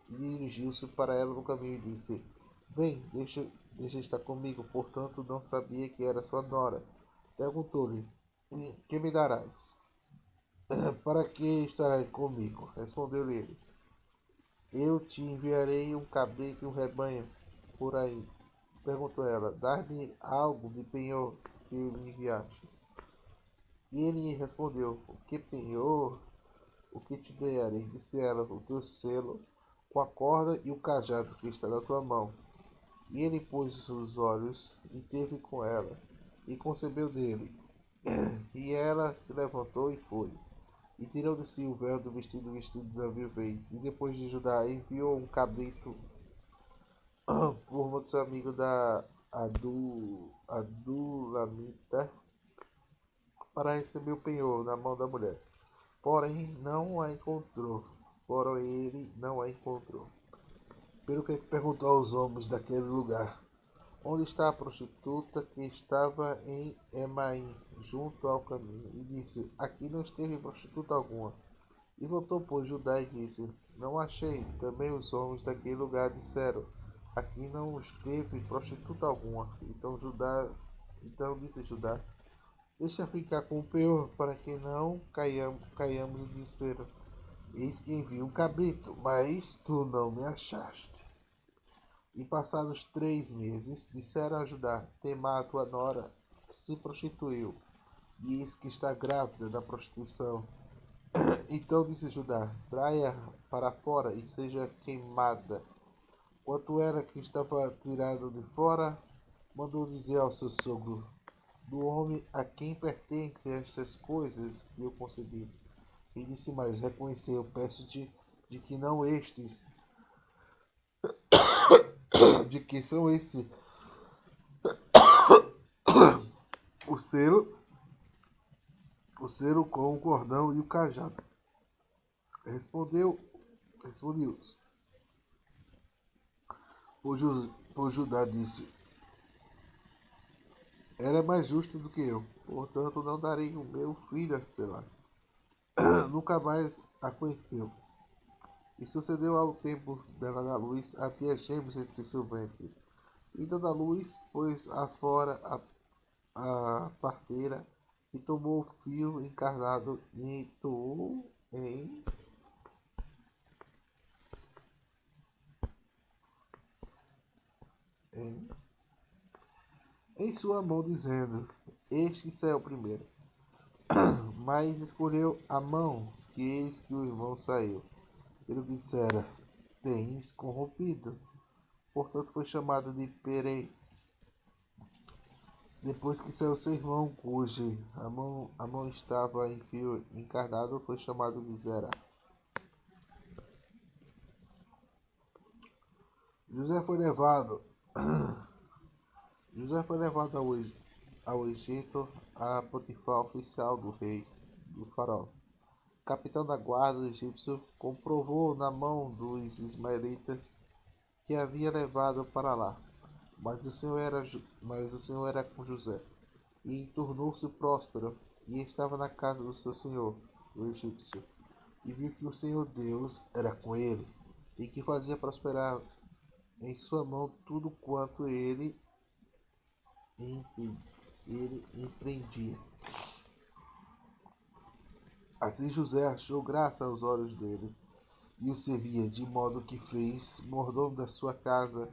dirigiu-se para ela no caminho e disse: Vem, deixa estar comigo. Portanto, não sabia que era sua nora. Perguntou-lhe: Que me darás? Para que estarás comigo? Respondeu-lhe ele: Eu te enviarei um cabrito e um rebanho por aí. Perguntou ela: Dá-me algo de penhor que me enviastes. E ele respondeu: O que penhor? O que te darei? Disse ela: O teu selo com a corda e o cajado que está na tua mão. E ele pôs os olhos e teve com ela, e concebeu dele. E ela se levantou e foi, e tirou de si o véu do vestido da viuvez. E depois de Judá enviou um cabrito por mão do seu amigo da Adulamita para receber o penhor na mão da mulher. Porém, não a encontrou. Porém, ele não a encontrou. Pelo que perguntou aos homens daquele lugar: Onde está a prostituta que estava em Emaim, junto ao caminho? E disse: Aqui não esteve prostituta alguma. E voltou, pois, Judá e disse: Não achei. Também os homens daquele lugar disseram: Aqui não esteve prostituta alguma. Então disse Judá: Deixa ficar com o peor, para que não caiamos em desespero. Eis que envio um cabrito, mas tu não me achaste. E passados 3 meses, disseram a Judá: Temar, tua nora, se prostituiu, e eis que está grávida da prostituição. Então disse Judá: Traia para fora e seja queimada. Quanto era que estava tirado de fora, mandou dizer ao seu sogro: Do homem a quem pertencem estas coisas que eu concebi. E disse mais: Reconheceu, peço-te, de que não estes de que são esses o selo, com o cordão e o cajado. Respondeu-os. Por Judá disse: ela é mais justa do que eu, portanto não darei o meu filho a Selá. Nunca mais a conheceu. E sucedeu ao tempo dela dar luz, havia gêmeos entre seu ventre. E dando a luz, pôs afora a parteira e tomou o fio encarnado e entoou em, em sua mão, dizendo: este saiu primeiro. Mas escolheu a mão, que eis que o irmão saiu. Ele dissera: tens corrompido. Portanto foi chamado de Perez. Depois que saiu seu irmão, cuja a mão estava em fio encarnado, foi chamado de Zera. José foi levado, José foi levado ao Egito a Potifar, oficial do rei, do faraó. Capitão da guarda egípcio comprovou na mão dos ismaelitas que havia levado para lá. Mas o Senhor era com José, e tornou-se próspero, e estava na casa do seu senhor, o egípcio, e viu que o Senhor Deus era com ele, e que fazia prosperar em sua mão tudo quanto ele empreendia. Assim José achou graça aos olhos dele, e o servia, de modo que fez mordomo da sua casa,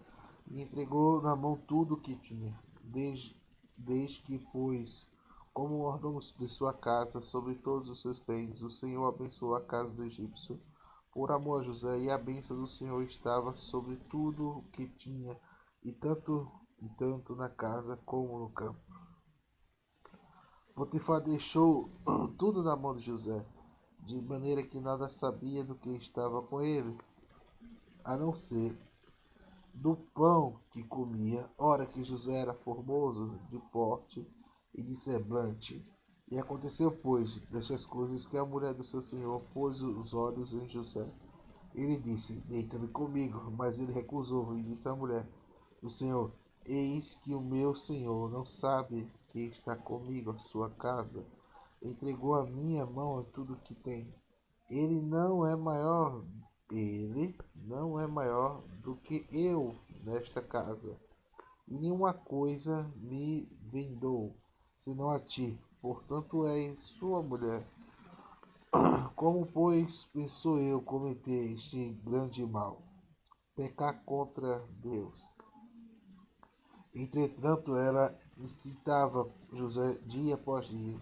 e entregou na mão tudo o que tinha, desde que pôs como mordomo de sua casa sobre todos os seus bens. O Senhor abençoou a casa do egípcio por amor a José, e a bênção do Senhor estava sobre tudo o que tinha, e tanto na casa como no campo. Potifar deixou tudo na mão de José, de maneira que nada sabia do que estava com ele, a não ser do pão que comia, ora que José era formoso de porte e de semblante. E aconteceu, pois, destas coisas, que a mulher do seu senhor pôs os olhos em José. Ele disse: deita-me comigo. Mas ele recusou, e disse à mulher do senhor: eis que o meu senhor não sabe que está comigo a sua casa. Entregou a minha mão a tudo o que tem. Ele não é maior, ele não é maior do que eu nesta casa, e nenhuma coisa me vendou, senão a ti. Portanto és sua mulher. Como, pois, pensou eu cometer este grande mal, pecar contra Deus? Entretanto, ela incitava José dia após dia.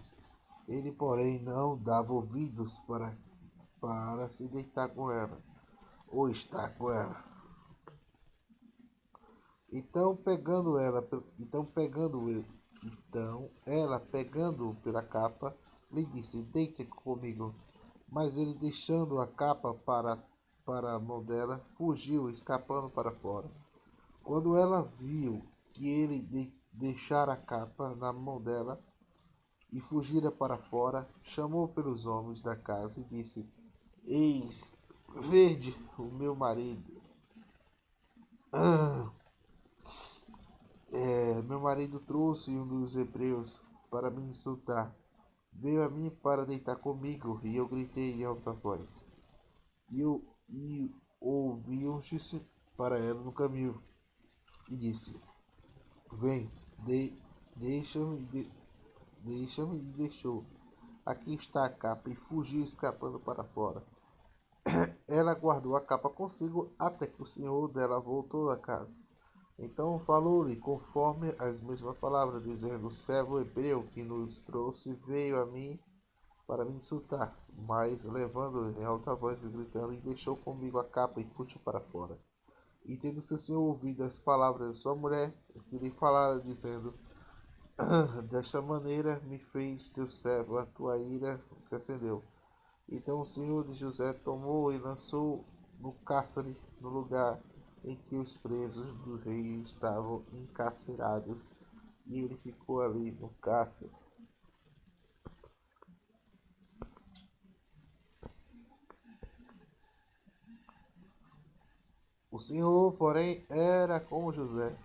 Ele, porém, não dava ouvidos para se deitar com ela, ou estar com ela. Então, ela, pegando-o pela capa, lhe disse: deite comigo. Mas ele, deixando a capa para a mão dela, fugiu, escapando para fora. Quando ela viu que ele deixara a capa na mão dela e fugira para fora, chamou pelos homens da casa e disse: eis, vede o meu marido. Meu marido trouxe um dos hebreus para me insultar. Veio a mim para deitar comigo, e eu gritei em alta voz. E ouviu-se para ela no caminho, e disse: vem, deixa-me, deixa-me, e deixou. Aqui está a capa, e fugiu, escapando para fora. Ela guardou a capa consigo até que o senhor dela voltou a casa. Então falou-lhe conforme as mesmas palavras, dizendo: o servo hebreu que nos trouxe veio a mim para me insultar, mas levando em alta voz e gritando, e deixou comigo a capa e fugiu para fora. E tendo seu senhor ouvido as palavras de sua mulher, que lhe falaram, dizendo: desta maneira me fez teu servo, a tua ira se acendeu. Então o senhor de José tomou e lançou no cárcere, no lugar em que os presos do rei estavam encarcerados, e ele ficou ali no cárcere. O Senhor, porém, era com José,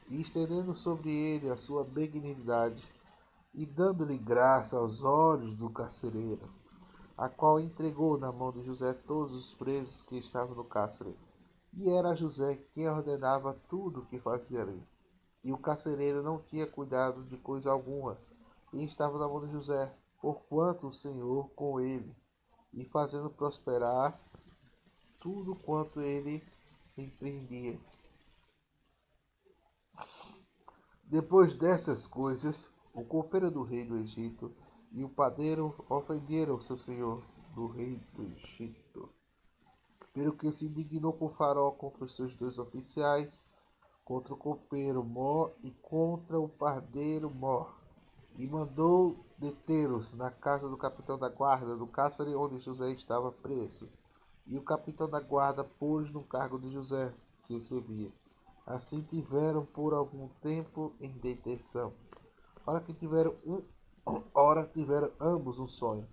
e estendendo sobre ele a sua benignidade, e dando-lhe graça aos olhos do carcereiro, a qual entregou na mão de José todos os presos que estavam no cárcere. E era José quem ordenava tudo o que fazia ali. E o carcereiro não tinha cuidado de coisa alguma, e estava na mão de José, porquanto o Senhor com ele, e fazendo prosperar tudo quanto ele empreendia. Depois dessas coisas, o copeiro do rei do Egito e o padeiro ofenderam seu senhor do rei do Egito, pelo que se indignou com Faraó contra os seus dois oficiais, contra o copeiro Mó e contra o padeiro Mó, e mandou detê-los na casa do capitão da guarda do cárcere onde José estava preso. E o capitão da guarda pôs no cargo de José, que o servia. Assim tiveram por algum tempo em detenção. Ora tiveram ambos um sonho,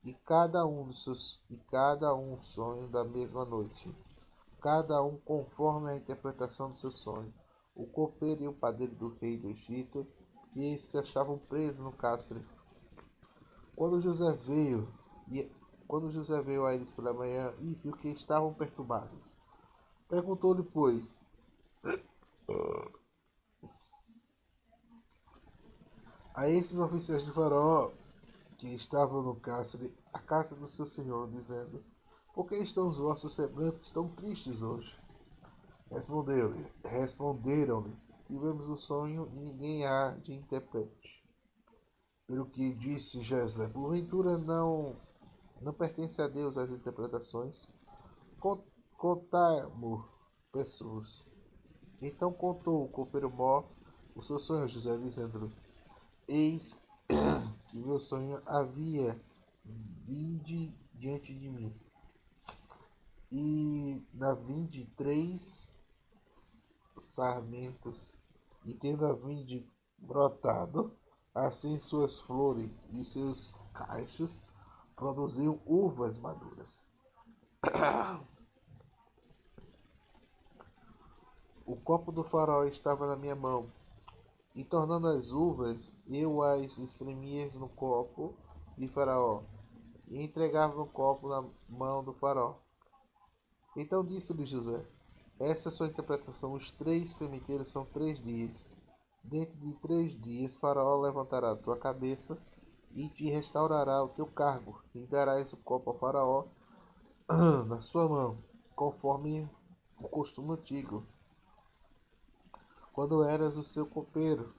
e cada um sonho da mesma noite, cada um conforme a interpretação do seu sonho. O copeiro e o padeiro do rei do Egito, que se achavam presos no cárcere. Quando José veio, e quando José veio a eles pela manhã e viu que estavam perturbados, perguntou-lhe, pois, a esses oficiais de Faraó que estavam no cárcere, a casa do seu senhor, dizendo: por que estão os vossos semblantes tão tristes hoje? Responderam-lhe: tivemos um sonho e ninguém há de intérprete. Pelo que disse José: porventura não pertence a Deus as interpretações? Contamo pessoas. Então contou o copeiro Mó o seu sonho a José, dizendo: eis que meu sonho havia vinde diante de mim, e na vinde três sarmentos, e tendo a vinde brotado, assim suas flores e seus cachos produziam uvas maduras. O copo do faraó estava na minha mão, e tornando as uvas, eu as espremia no copo de Faraó, e entregava o copo na mão do Faraó. Então disse-lhe José: essa é a sua interpretação. Os três cemitérios são 3 dias. Dentro de 3 dias, Faraó levantará a tua cabeça e te restaurará o teu cargo, e darás o copo ao Faraó na sua mão, conforme o costume antigo, quando eras o seu copeiro.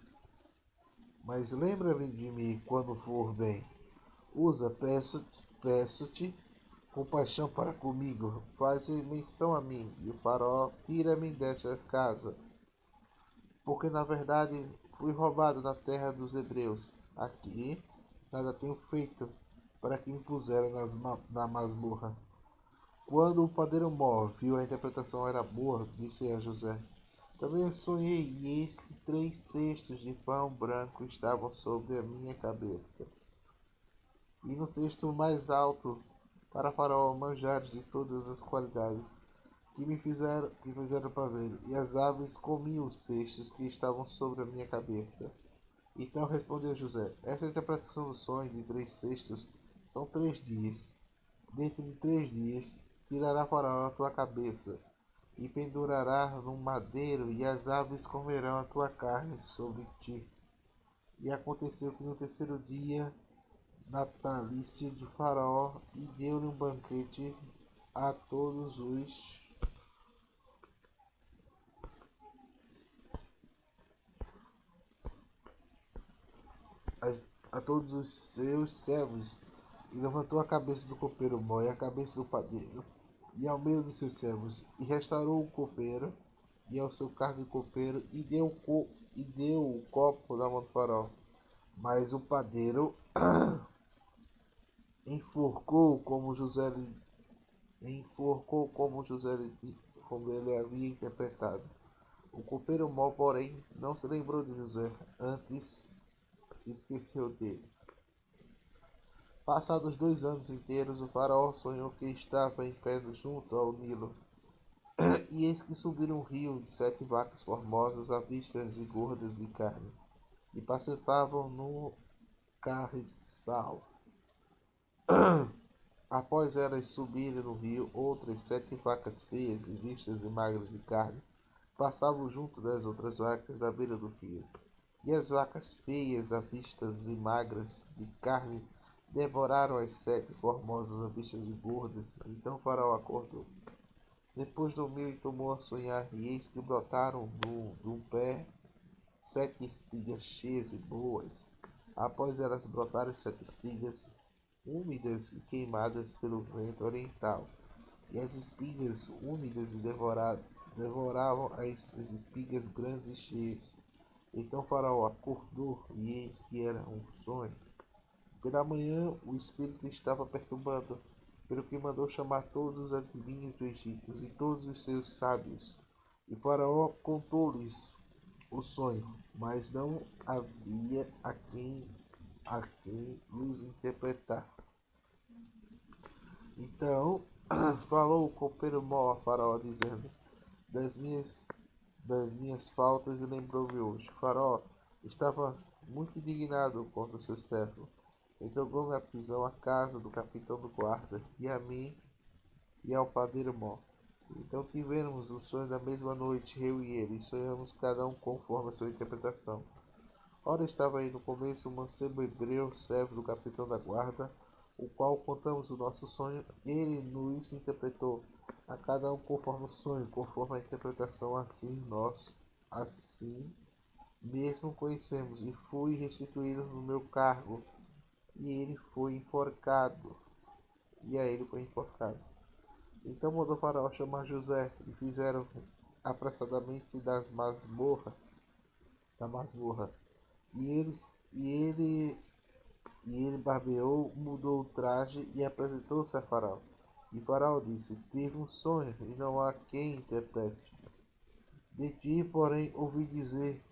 Mas lembra-me de mim quando for bem. Usa, peço-te, compaixão para comigo. Faz menção a mim, e o faraó tira-me desta casa. Porque na verdade fui roubado na terra dos hebreus. Aqui nada tenho feito para que me puseram na masmorra. Quando o padeiro Mó viu a interpretação era boa, disse a José: também eu sonhei, e eis que 3 cestos de pão branco estavam sobre a minha cabeça. E no cesto mais alto, para Faraó, manjares de todas as qualidades, que fizeram prazer, e as aves comiam os cestos que estavam sobre a minha cabeça. Então respondeu José: esta interpretação do sonho de 3 cestos são 3 dias. Dentro de 3 dias tirará Faraó a tua cabeça, e pendurará num madeiro, e as aves comerão a tua carne sobre ti. E aconteceu que no terceiro dia natalício de Faraó, e deu-lhe um banquete a todos os a todos os seus servos, e levantou a cabeça do copeiro Mó e a cabeça do padeiro, e ao meio dos seus servos, e restaurou o copeiro, e ao seu cargo de copeiro, e deu o copo na mão do faraó. Mas o padeiro enforcou como José lhe como ele havia interpretado. O copeiro mau, porém, não se lembrou de José, antes se esqueceu dele. Passados 2 anos inteiros, o faraó sonhou que estava em pé junto ao Nilo. E eis que subiram um rio de 7 vacas formosas, avistas e gordas de carne, e pacentavam no carriçal. Após elas subirem no rio, outras 7 vacas feias e vistas e magras de carne passavam junto das outras vacas à beira do rio. E as vacas feias, avistas e magras de carne, devoraram as 7 formosas, avistas e gordas. Então Faraó acordou. Depois dormiu e tomou a sonhar, e eis que brotaram do pé 7 espigas cheias e boas. Após elas brotarem 7 espigas, úmidas e queimadas pelo vento oriental. E as espigas úmidas e devoravam as espigas grandes e cheias. Então Faraó acordou, e eis que era um sonho. Pela manhã o espírito estava perturbado, pelo que mandou chamar todos os adivinhos do Egito e todos os seus sábios. E Faraó contou-lhes o sonho, mas não havia a quem os interpretar. Então falou o copeiro mau a Faraó, dizendo: Das minhas, das minhas faltas, e lembrou-me hoje. Faraó estava muito indignado contra o seu servo. Entregou-me à prisão à casa do capitão do guarda, e a mim e ao padeiro Mó. Então tivemos o sonho da mesma noite, eu e ele, e sonhamos cada um conforme a sua interpretação. Ora, estava aí no começo um mancebo hebreu, servo do capitão da guarda, o qual contamos o nosso sonho. Ele nos interpretou a cada um conforme o sonho, conforme a interpretação, assim mesmo conhecemos, e fui restituído no meu cargo, e ele foi enforcado, e a ele foi enforcado. Então mandou Faraó chamar José, e fizeram apressadamente da masmorra, e ele barbeou, mudou o traje e apresentou-se a Faraó. E Faraó disse: Tive um sonho, e não há quem interprete. De ti, porém, ouvi dizer,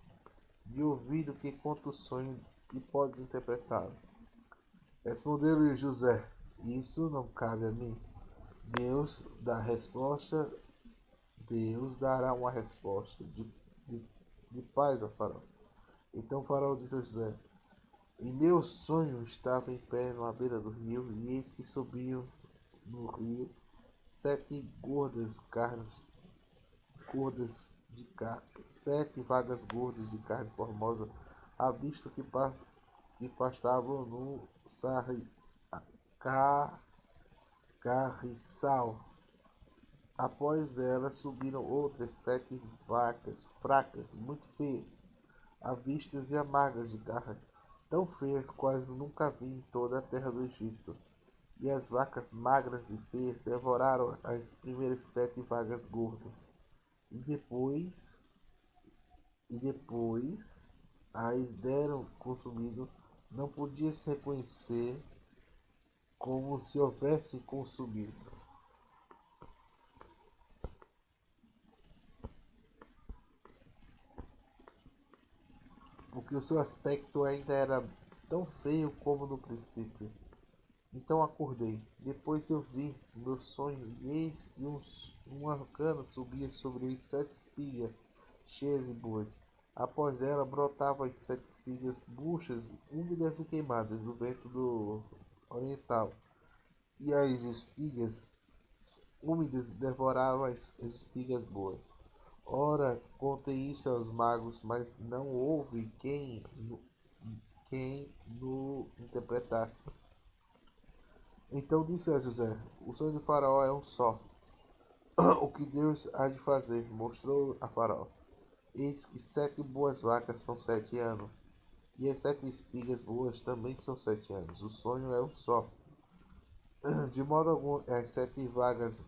de ouvido que conta o sonho e podes interpretá-lo. Respondeu-lhe José: Isso não cabe a mim. Deus dá resposta, Deus dará uma resposta de paz a Faraó. Então Faraó disse a José: Em meu sonho estava em pé na beira do rio, e eis que subiam no rio 7 vagas gordas de carne formosa, à vista que pastavam no carriçal. Após elas subiram outras 7 vacas fracas, muito feias, avistas e amargas de carne, tão feias quais nunca vi em toda a terra do Egito. E as vacas magras e feias devoraram as primeiras 7 vagas gordas. E depois as deram consumido, não podia se reconhecer como se houvesse consumido, porque o seu aspecto ainda era tão feio como no princípio. Então acordei. Depois eu vi o meu sonho, e eis que uma cana subia sobre as 7 espigas, cheias e boas. Após ela brotavam as 7 espigas murchas, úmidas e queimadas do vento do oriental. E as espigas úmidas devoravam as espigas boas. Ora, contei isto aos magos, mas não houve quem no interpretasse. Então disse a José: O sonho de Faraó é um só. O que Deus há de fazer? Mostrou a Faraó. Eis que 7 boas vacas são 7 anos, e as 7 espigas boas também são 7 anos. O sonho é um só. De modo algum, as 7 vacas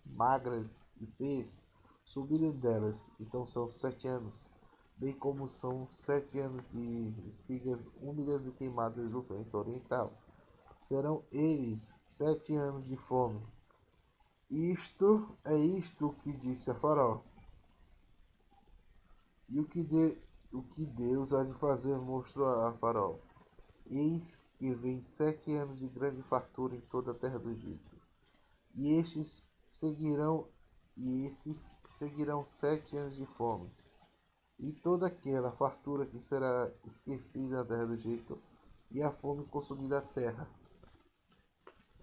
magras e feias subiram delas, então são 7 anos, bem como são 7 anos de espigas úmidas e queimadas do vento oriental. Serão eles 7 anos de fome, isto que disse a Faraó. E o que Deus há de fazer mostrou a Faraó. Eis que vem 7 anos de grande fartura em toda a terra do Egito. E esses seguirão 7 anos de fome. E toda aquela fartura que será esquecida na terra do Egito, e a fome consumida a terra.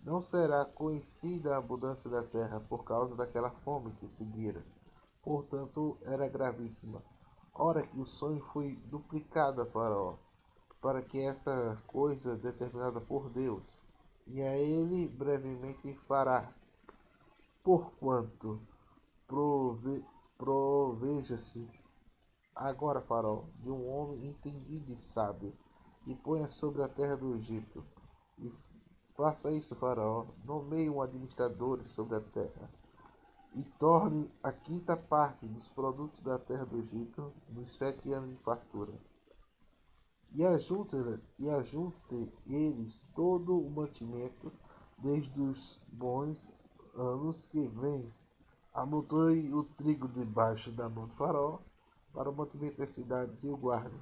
Não será conhecida a abundância da terra por causa daquela fome que seguira. Portanto, era gravíssima. Ora que o sonho foi duplicado a Faraó, para que essa coisa determinada por Deus, e a ele brevemente fará, porquanto proveja-se agora, Faraó, de um homem entendido e sábio, e ponha sobre a terra do Egito. E faça isso, Faraó, nomeie um administrador sobre a terra, e torne a quinta parte dos produtos da terra do Egito nos 7 anos de fartura. E ajunte eles todo o mantimento, desde os bons anos que vêm. Amontoe o trigo debaixo da mão do Faraó, para o mantimento das cidades, e o guarde.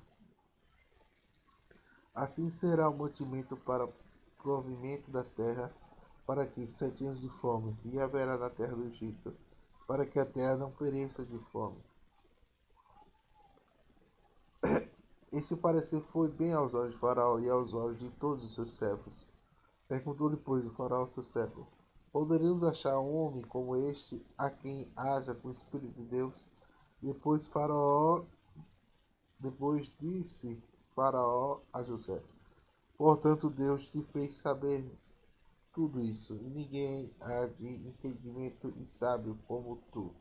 Assim será o mantimento para o provimento da terra, para que 7 anos de fome e haverá na terra do Egito, para que a terra não pereça de fome. Esse parecer foi bem aos olhos de Faraó e aos olhos de todos os seus servos. Perguntou-lhe, pois, o Faraó ao seu servo: Poderíamos achar um homem como este, a quem haja com o Espírito de Deus? Depois disse Faraó a José: Portanto, Deus te fez saber tudo isso, e ninguém há de entendimento e sábio como tu.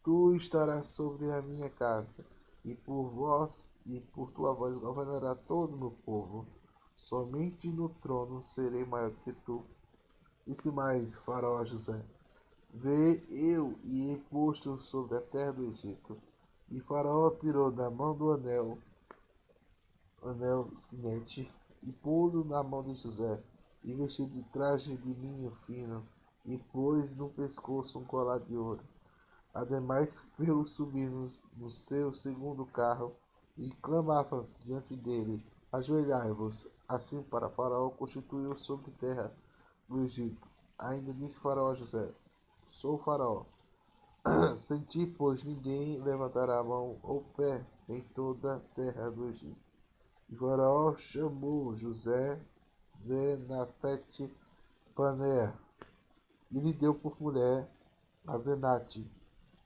Tu estarás sobre a minha casa, e por vós e por tua voz governará todo o meu povo. Somente no trono serei maior do que tu. Disse mais Faraó a José: Vê, eu e he posto sobre a terra do Egito. E Faraó tirou da mão do anel sinete, e pô-lo na mão de José, e vestiu de traje de linho fino, e pôs no pescoço um colar de ouro. Ademais, fê-lo subir no seu segundo carro, e clamava diante dele: Ajoelhai-vos. Assim, para Faraó, constituiu sobre terra do Egito. Ainda disse Faraó a José: Sou Faraó. Sem ti, pois, ninguém levantará a mão ou pé em toda a terra do Egito. E Faraó chamou José Zenafete Paneah, e lhe deu por mulher a Zenate,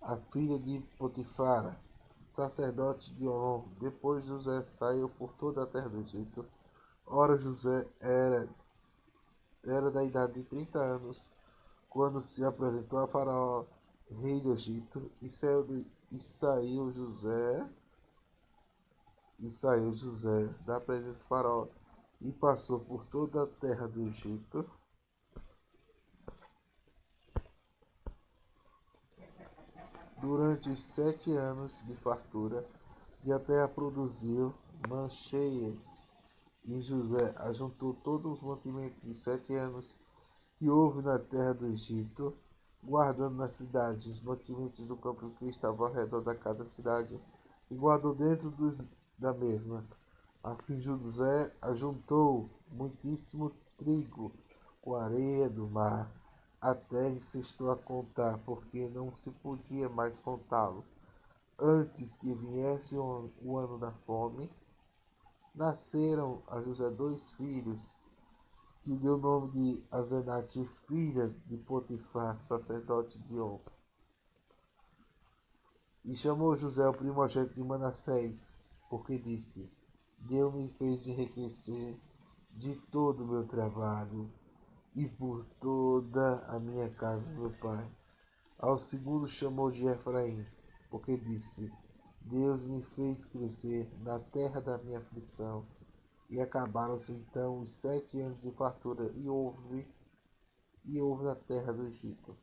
a filha de Potifara, sacerdote de On. Depois José saiu por toda a terra do Egito. Ora, José era da idade de 30 anos, quando se apresentou a Faraó, rei do Egito, e saiu José da presença de Faraó, e passou por toda a terra do Egito, durante os 7 anos de fartura, e a terra produziu mancheias. E José ajuntou todos os mantimentos de 7 anos que houve na terra do Egito, guardando na cidade os mantimentos do campo que estava ao redor da cada cidade, e guardou dentro da mesma. Assim José ajuntou muitíssimo trigo com a areia do mar, até insistiu a contar, porque não se podia mais contá-lo. Antes que viesse o ano da fome, nasceram a José 2 filhos, que deu o nome de Azenate, filha de Potifar, sacerdote de On. E chamou José o primogênito de Manassés, porque disse: Deus me fez enriquecer de todo o meu trabalho e por toda a minha casa, meu pai. Ao segundo chamou de Efraim, porque disse: Deus me fez crescer na terra da minha aflição. E acabaram-se então os 7 anos de fartura, e houve na terra do Egito.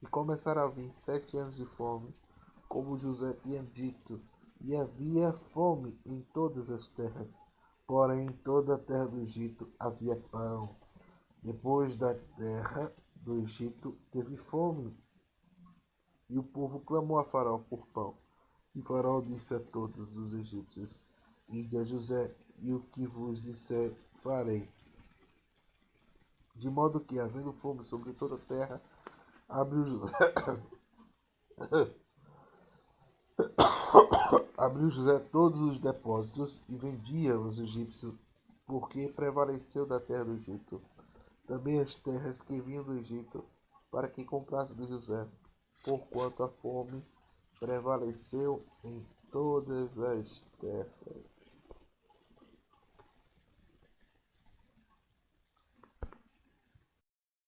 E começaram a vir 7 anos de fome, como José tinha dito, e havia fome em todas as terras. Porém, em toda a terra do Egito havia pão. Depois da terra do Egito teve fome, e o povo clamou a Faraó por pão. E Faraó disse a todos os egípcios: Ide a José, e o que vos disser farei. De modo que, havendo fome sobre toda a terra, abriu José, abriu José todos os depósitos e vendia aos egípcios, porque prevaleceu da terra do Egito também as terras que vinham do Egito, para que comprasse de José, porquanto a fome prevaleceu em todas as terras.